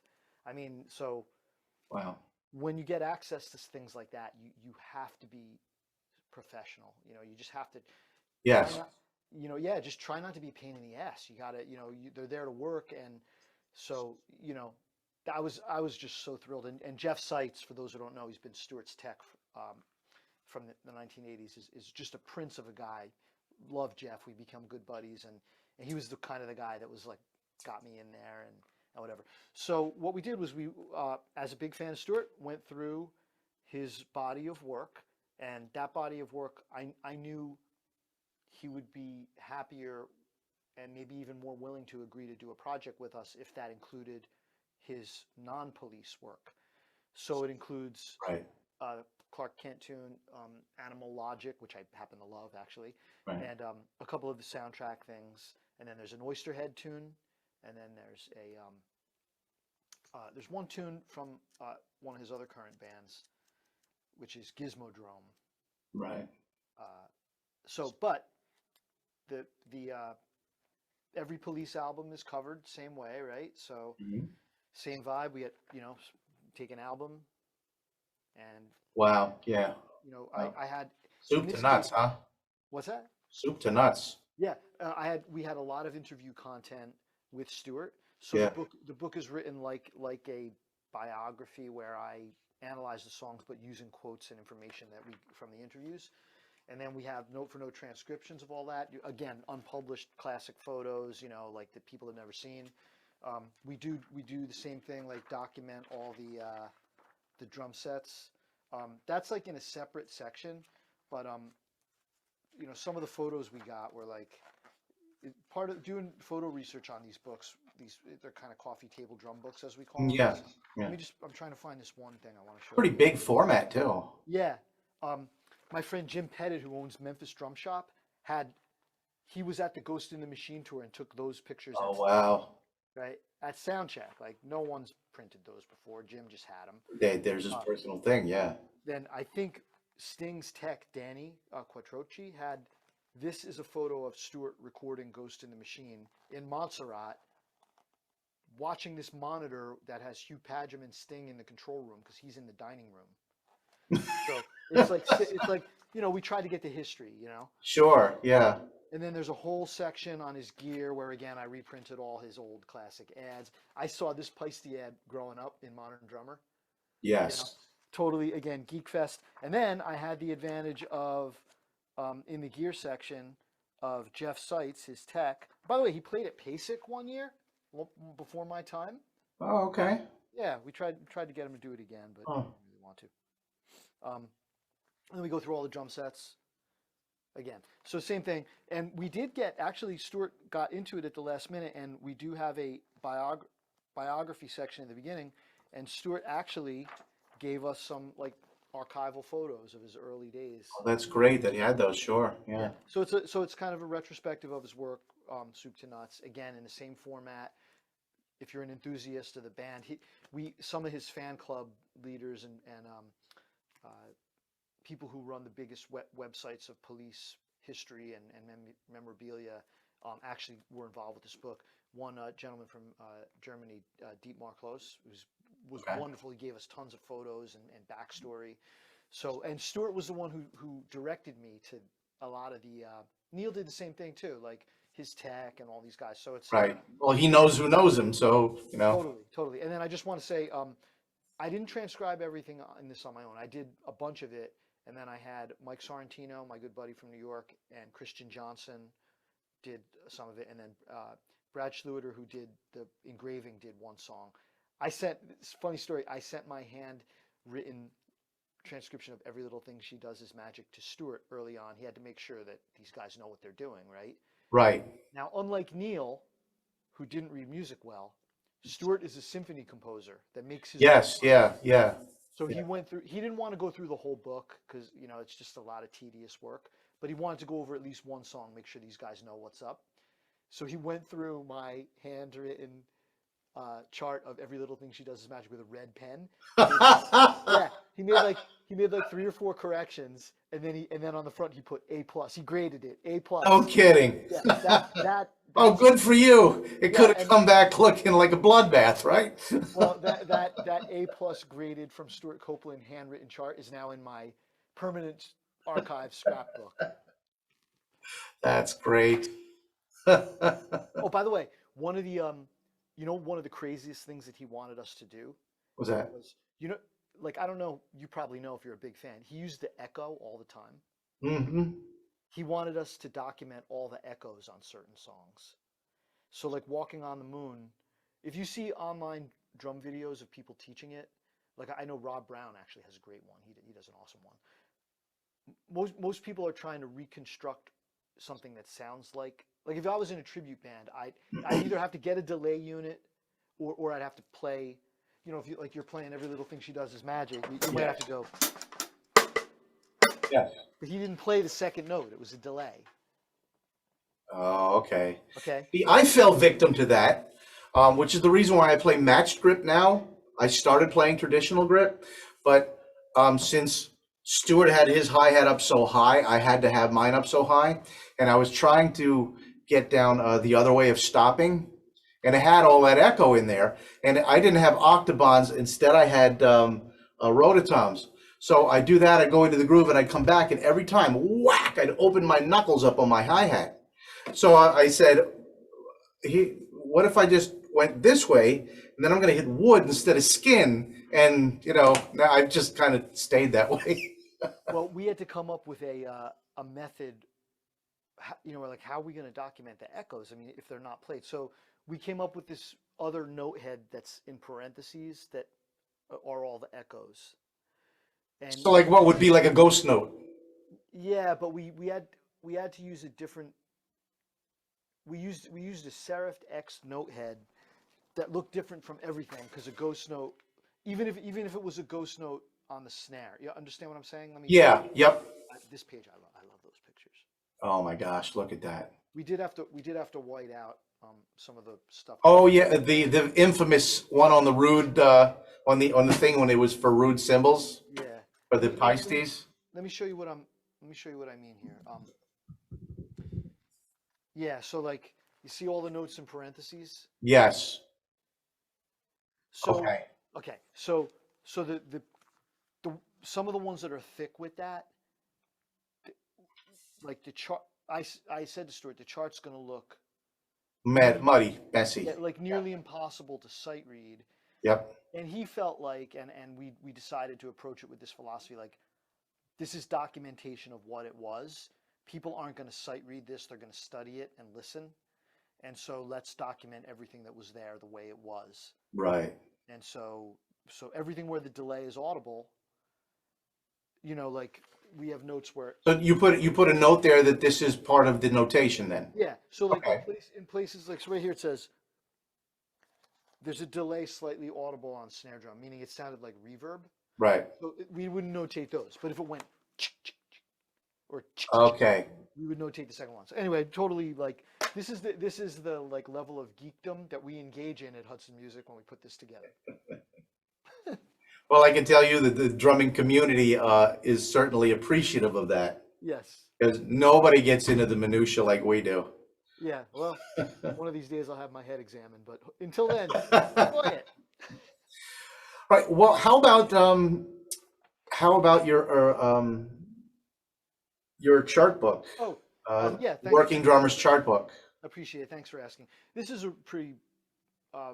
I mean, so Wow. when you get access to things like that, you have to be professional. You know, you just have to try Yes. not, you know, yeah, just try not to be a pain in the ass. You gotta, you know, they're there to work, and so you know, I was just so thrilled. And Jeff Seitz, for those who don't know, he's been Stuart's tech from the 1980s. Is just a prince of a guy. Love Jeff. We become good buddies, and he was the kind of the guy that was like got me in there and whatever. So what we did was we, as a big fan of Stuart, went through his body of work, and that body of work, I knew he would be happier and maybe even more willing to agree to do a project with us if that included his non-police work. So it includes Right. Clark Kent tune, Animal Logic, which I happen to love actually, Right. and a couple of the soundtrack things. And then there's an Oysterhead tune, and then there's one tune from one of his other current bands, which is Gizmodrome. Right. But the every Police album is covered same way, right? So Mhm. same vibe. We had, take an album and, Wow. Yeah. Wow. I had, in Soup to this nuts, case, huh? what's that? Soup to nuts. Yeah, we had a lot of interview content with Stuart. So Yeah. the book is written like a biography where I analyze the songs, but using quotes and information that we from the interviews. And then we have note for note transcriptions of all that. Again, unpublished classic photos, like that people have never seen. We do the same thing, like document all the drum sets. That's like in a separate section, but some of the photos we got were like part of doing photo research on these books. They're kind of coffee table drum books, as we call them. Yeah. Yeah. I'm trying to find this one thing I want to show Pretty you. big format too. Yeah. My friend Jim Pettit, who owns Memphis Drum Shop, he was at the Ghost in the Machine tour and took those pictures. Oh, wow. Right at Soundcheck. Like no one's printed those before. Jim just had them. There's his personal thing. Yeah. Then I think Sting's tech, Danny Quattrochi, had this is a photo of Stuart recording Ghost in the Machine in Montserrat, watching this monitor that has Hugh Padgham and Sting in the control room because he's in the dining room. So it's like we tried to get the history, Sure. Yeah. And then there's a whole section on his gear where, again, I reprinted all his old classic ads. I saw this Peisty ad growing up in Modern Drummer. Yes. Totally, again, Geek Fest. And then I had the advantage of, in the gear section, of Jeff Seitz, his tech. By the way, he played at PASIC one year before my time. Oh, okay. Yeah, we tried to get him to do it again, but Oh. he didn't really want to. And then we go through all the drum sets again. So same thing. And we did actually, Stuart got into it at the last minute, and we do have a biography section in the beginning, and Stuart actually gave us some like archival photos of his early days. Oh, that's great that he had those. Sure. Yeah. So it's kind of a retrospective of his work, soup to nuts, again in the same format. If you're an enthusiast of the band, some of his fan club leaders and people who run the biggest websites of police history and memorabilia actually were involved with this book. One gentleman from Germany, Dietmar Kloos, was Okay. wonderful. He gave us tons of photos and backstory. So, and Stuart was the one who directed me to a lot of the, Neil did the same thing too, like his tech and all these guys. So it's Right. Well, he knows who knows him, so Totally. And then I just want to say, I didn't transcribe everything in this on my own. I did a bunch of it, and then I had Mike Sorrentino, my good buddy from New York, and Christian Johnson did some of it, and then Brad Schlueter, who did the engraving, did one song. Funny story, I sent my handwritten transcription of Every Little Thing She Does Is Magic to Stuart early on. He had to make sure that these guys know what they're doing, right? right. Now, unlike Neil, who didn't read music well, Stuart is a symphony composer that makes his Yes. Yeah. Yeah. So he went through. He didn't want to go through the whole book because it's just a lot of tedious work. But he wanted to go over at least one song, make sure these guys know what's up. So he went through my handwritten chart of Every Little Thing She Does Is Magic with a red pen. Yeah, he made like 3 or 4 corrections, and then on the front he put A+. He graded it A+. No kidding. Yeah, Oh, good for you. It Yeah, could have and- come back looking like a bloodbath, right? Well, that A+ graded from Stuart Copeland handwritten chart is now in my permanent archive scrapbook. That's great. Oh, by the way, one of the craziest things that he wanted us to do Was that? was, like, I don't know, you probably know if you're a big fan. He used the echo all the time. Mm-hmm. He wanted us to document all the echoes on certain songs. So like Walking on the Moon, if you see online drum videos of people teaching it, like I know Rob Brown actually has a great one. He does an awesome one. Most people are trying to reconstruct something that sounds like if I was in a tribute band, I'd either have to get a delay unit or I'd have to play, if you're playing Every Little Thing She Does Is Magic, you might have to go. Yes. But he didn't play the second note. It was a delay. Oh, okay. Okay. See, I fell victim to that, which is the reason why I play matched grip now. I started playing traditional grip, but since Stuart had his hi-hat up so high, I had to have mine up so high, and I was trying to get down the other way of stopping, and it had all that echo in there, and I didn't have octobans. Instead, I had rototoms. So I do that, I go into the groove, and I come back, and every time, whack, I'd open my knuckles up on my hi-hat. So I said, what if I just went this way, and then I'm going to hit wood instead of skin, and now I've just kind of stayed that way. Well, we had to come up with a method, we're like, how are we going to document the echoes? I mean, if they're not played. So we came up with this other note head that's in parentheses that are all the echoes. And So like what would be like a ghost note? yeah, but we had to use a different. We used a Serif X note head that looked different from everything because a ghost note, even if it was a ghost note on the snare, you understand what I'm saying? Let me. Yeah, yep. This page, I love those pictures. Oh my gosh, look at that. We did have to white out some of the stuff. Oh yeah, the infamous one on the rude on the thing when it was for rude symbols Yeah. for the Let me, let me, Pisces. let me show you what I'm. Let me show you what I mean here. Yeah. So like, you see all the notes in parentheses. Yes. So Okay. okay. So the some of the ones that are thick with that, like the chart. I said to Stuart, the chart's going to look Muddy, messy. yeah, like nearly impossible to sight read. Yep. And he felt like, and we decided to approach it with this philosophy, like this is documentation of what it was. People aren't going to sight read this; they're going to study it and listen. And so let's document everything that was there the way it was. Right. And so everything where the delay is audible, like we have notes where So you put a note there that this is part of the notation then. yeah. So like Okay. in places like so right here it says there's a delay slightly audible on snare drum, meaning it sounded like reverb. Right. So we wouldn't notate those. But if it went or Okay. we would notate the second one. So anyway, totally like this is the like level of geekdom that we engage in at Hudson Music when we put this together. Well, I can tell you that the drumming community is certainly appreciative of that Yes. because nobody gets into the minutia like we do. Yeah. Well, one of these days I'll have my head examined, but until then, enjoy it. Right. Well, how about your chart book, Oh, yeah. Thanks. Working Drummers Chart Book? Appreciate it. Thanks for asking. This is a pretty uh,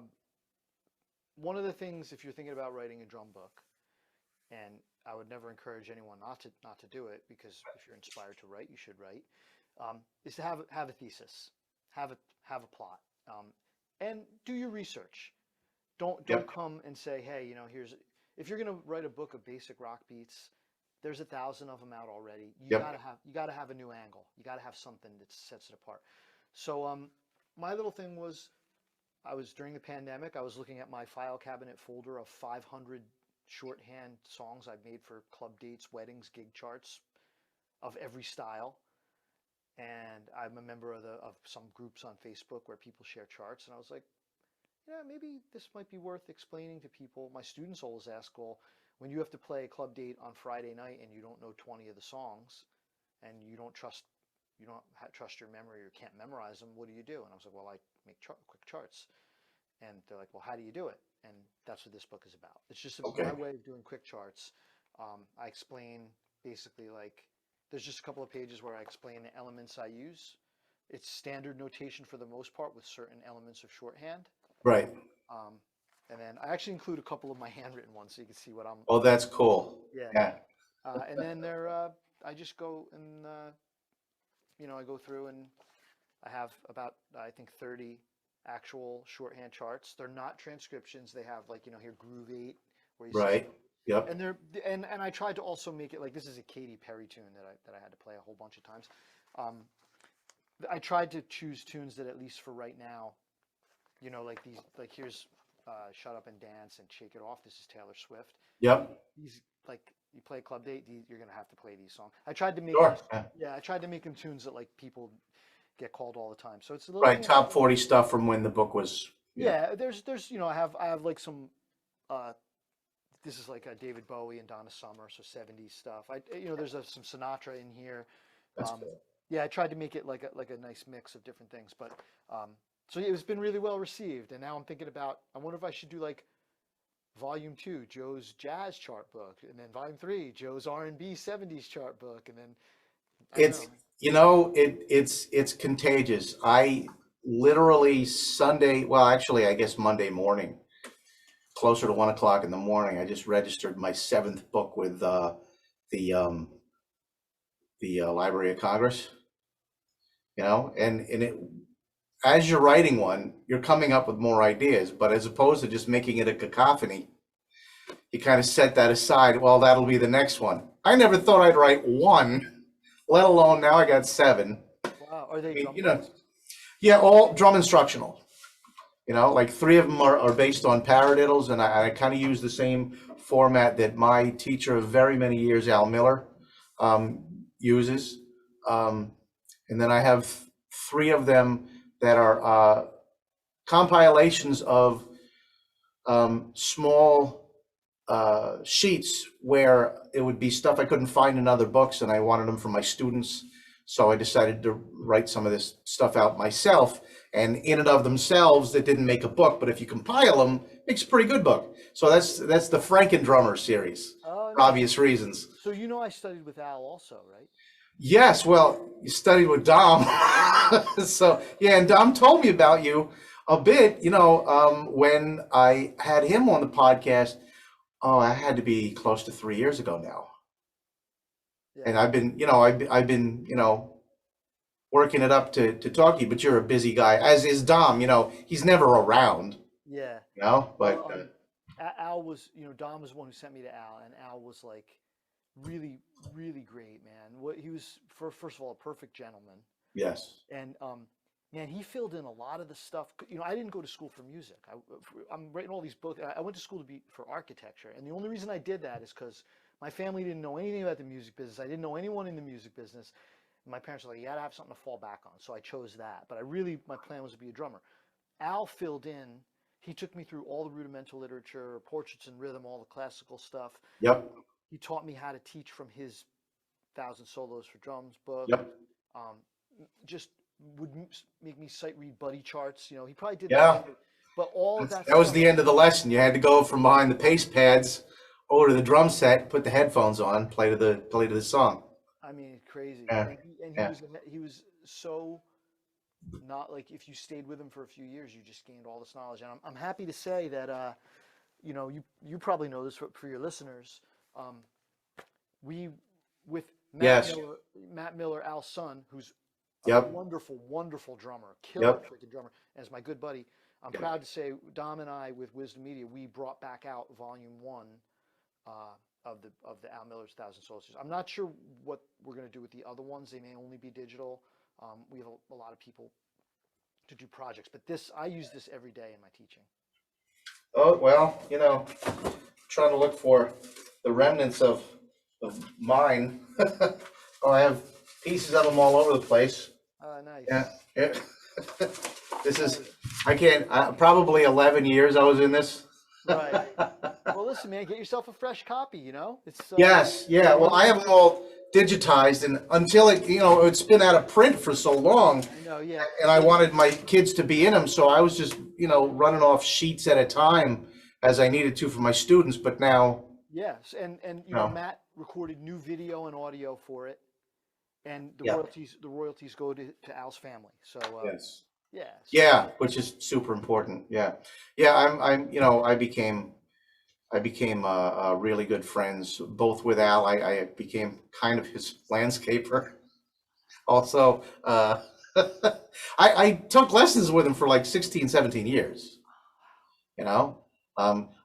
one of the things if you're thinking about writing a drum book, and I would never encourage anyone not to do it because if you're inspired to write, you should write. Is to have a thesis, have a plot, and do your research. Don't Yep. come and say, hey, here's if you're gonna write a book of basic rock beats, there's 1,000 of them out already. Yep. You gotta have a new angle. You gotta have something that sets it apart. So my little thing was I was during the pandemic, I was looking at my file cabinet folder of 500 shorthand songs I've made for club dates, weddings, gig charts of every style. And I'm a member of some groups on Facebook where people share charts. And I was like, yeah, maybe this might be worth explaining to people. My students always ask, well, when you have to play a club date on Friday night and you don't know 20 of the songs and you don't trust your memory or can't memorize them, what do you do? And I was like, well, I make quick charts. And they're like, well, how do you do it? And that's what this book is about. It's just Okay. my way of doing quick charts. I explain basically like there's just a couple of pages where I explain the elements I use. It's standard notation for the most part with certain elements of shorthand. Right. And then I actually include a couple of my handwritten ones so you can see what I'm. Oh, that's cool. Yeah. Yeah. And then I just go and I go through and I have about I think 30 actual shorthand charts. They're not transcriptions. They have like here Groove 8 where you see Right. Yep. and they're and I tried to also make it like this is a Katy Perry tune that I had to play a whole bunch of times. I tried to choose tunes that at least for right now, like these like here's Shut Up and Dance and Shake It Off. This is Taylor Swift. Yep. These like you play a club date, you're gonna have to play these songs. I tried to make Sure. I tried to make them tunes that like people get called all the time. So it's a little Right. Top 40 stuff from when the book was. Yeah, there's I have like some this is like David Bowie and Donna Summer, so 70s stuff. There's some Sinatra in here. That's Um, cool. yeah, I tried to make it like a nice mix of different things, but so yeah, it's been really well received. And now I'm thinking about, I wonder if I should do like Volume 2, Joe's jazz chart book, and then Volume 3, Joe's R&B 70s chart book, and then I don't It's, know. it's contagious. I literally Sunday, well, actually, I guess Monday morning, closer to 1 o'clock in the morning, I just registered my seventh book with the Library of Congress. And it, as you're writing one, you're coming up with more ideas, but as opposed to just making it a cacophony, you kind of set that aside. Well, that'll be the next one. I never thought I'd write one, let alone now I got seven. Wow, are I they mean, drum books? yeah, all drum instructional. Like three of them are based on paradiddles, and I kind of use the same format that my teacher of very many years, Al Miller, uses. And then I have three of them that are compilations of small sheets where it would be stuff I couldn't find in other books, and I wanted them for my students. So I decided to write some of this stuff out myself. And in and of themselves, that didn't make a book, but if you compile them, it makes a pretty good book. So that's the Franken Drummer series, Oh, for nice. obvious reasons. So I studied with Al also, right? Yes, well, you studied with Dom. So, yeah, and Dom told me about you a bit, when I had him on the podcast. Oh, I had to be close to 3 years ago now. Yeah. And I've been working it up to talk to you, but you're a busy guy, as is Dom. He's never around, Yeah. but Well, Al was, Dom was the one who sent me to Al, and Al was like really, really great, man. He was, first of all, a perfect gentleman. yes. And man, he filled in a lot of the stuff. I didn't go to school for music. I'm writing all these books. I went to school for architecture, and the only reason I did that is because my family didn't know anything about the music business. I didn't know anyone in the music business. And my parents were like, "You got to have something to fall back on." So I chose that. But my plan was to be a drummer. Al filled in. He took me through all the rudimental literature, portraits in rhythm, all the classical stuff. Yep. He taught me how to teach from his Thousand Solos for Drums book. Yep. Um, just would make me sight read buddy charts. He probably did Yeah. that, but all of that That was stuff. the end of the lesson. You had to go from behind the paste pads over to the drum set, put the headphones on, play to the song. I mean, crazy. Yeah. And Yeah. he was so not like, if you stayed with him for a few years, you just gained all this knowledge. And I'm happy to say that you probably know this for your listeners. We with Yes. Matt Miller, Al's son, who's a Yep. wonderful, wonderful drummer, killer Yep. freaking drummer, as my good buddy. I'm Yep. proud to say, Dom and I, with Wisdom Media, we brought back out Volume 1 of the Al Miller's Thousand Soldiers. I'm not sure what we're going to do with the other ones. They may only be digital. We have a lot of people to do projects, but I use this every day in my teaching. Oh, well, trying to look for the remnants of mine. Oh, I have pieces of them all over the place. Nice. Yeah. This is, I can't, probably 11 years I was in this. Right. Well, listen, man, get yourself a fresh copy, It's Yes, yeah. Well, I have them all digitized, and until it's been out of print for so long, I know, yeah. and I wanted my kids to be in them, so I was just, running off sheets at a time as I needed to for my students, but now. Yes, and No. Matt recorded new video and audio for it, and the Yeah. royalties go to Al's family. So Yes. yeah. So, Yeah, which is super important. Yeah. Yeah, I became really good friends both with Al. I became kind of his landscaper. Also, I took lessons with him for like 16, 17 years.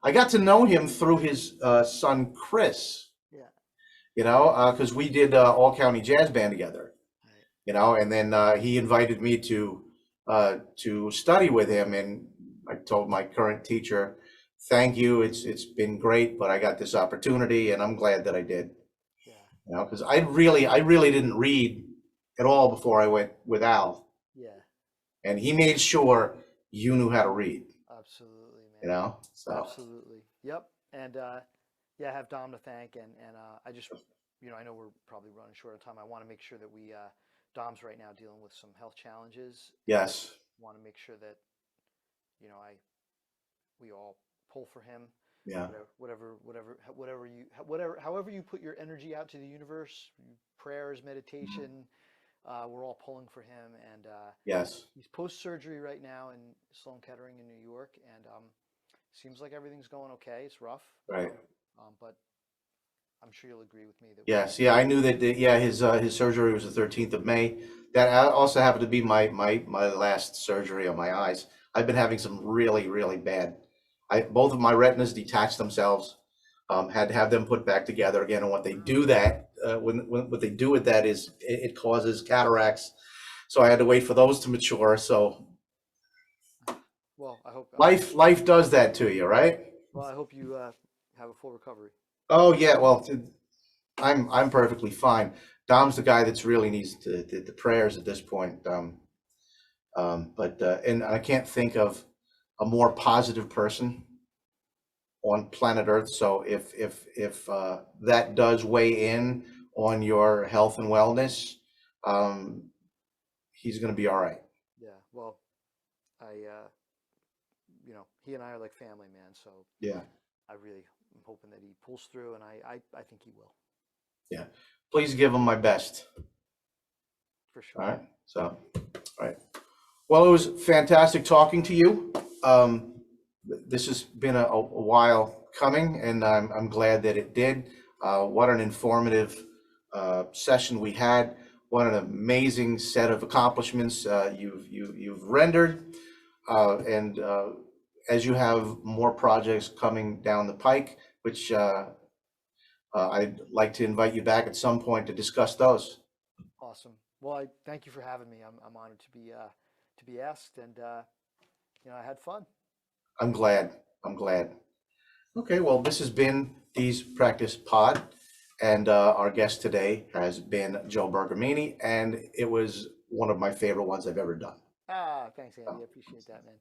I got to know him through his son Chris. Yeah. Because we did all county jazz band together. Right. And then he invited me to study with him, and I told my current teacher, "Thank you. It's been great, but I got this opportunity, and I'm glad that I did." Yeah. Because I really didn't read at all before I went with Al, Yeah. and he made sure you knew how to read. Absolutely, man. So Absolutely. Yep. And yeah, I have Dom to thank, and I just, I know we're probably running short on time. I want to make sure that Dom's right now dealing with some health challenges. Yes. Want to make sure that, we all pull for him. Yeah. However you put your energy out to the universe, prayers, meditation, we're all pulling for him. And Yes. he's post-surgery right now in Sloan Kettering in New York, and seems like everything's going okay. It's rough, Right. but I'm sure you'll agree with me that Yes. Yeah. I knew that. Yeah. His surgery was the 13th of May. That also happened to be my last surgery on my eyes. I've been having some really, really bad. Both of my retinas detached themselves. Had to have them put back together again. And what they do that what they do with that is it causes cataracts. So I had to wait for those to mature. So well, life does that to you, right? well, I hope you have a full recovery. Oh yeah. Well, I'm perfectly fine. Dom's the guy that's really needs the prayers at this point. But and I can't think of a more positive person on planet Earth. So if that does weigh in on your health and wellness, he's going to be all right. Yeah. Well, he and I are like family, man. So Yeah. I really am hoping that he pulls through, and I think he will. Yeah. Please give him my best. For sure. All right. So, all right. Well, it was fantastic talking to you. This has been a while coming, and I'm glad that it did. What an informative session we had. What an amazing set of accomplishments you've rendered, and as you have more projects coming down the pike, which I'd like to invite you back at some point to discuss those. Awesome. Well, I thank you for having me. I'm honored to be asked, and I had fun. I'm glad. I'm glad. Okay, well, this has been These Practice Pod, and our guest today has been Joe Bergamini, and it was one of my favorite ones I've ever done. Thanks, Andy. I appreciate that, man.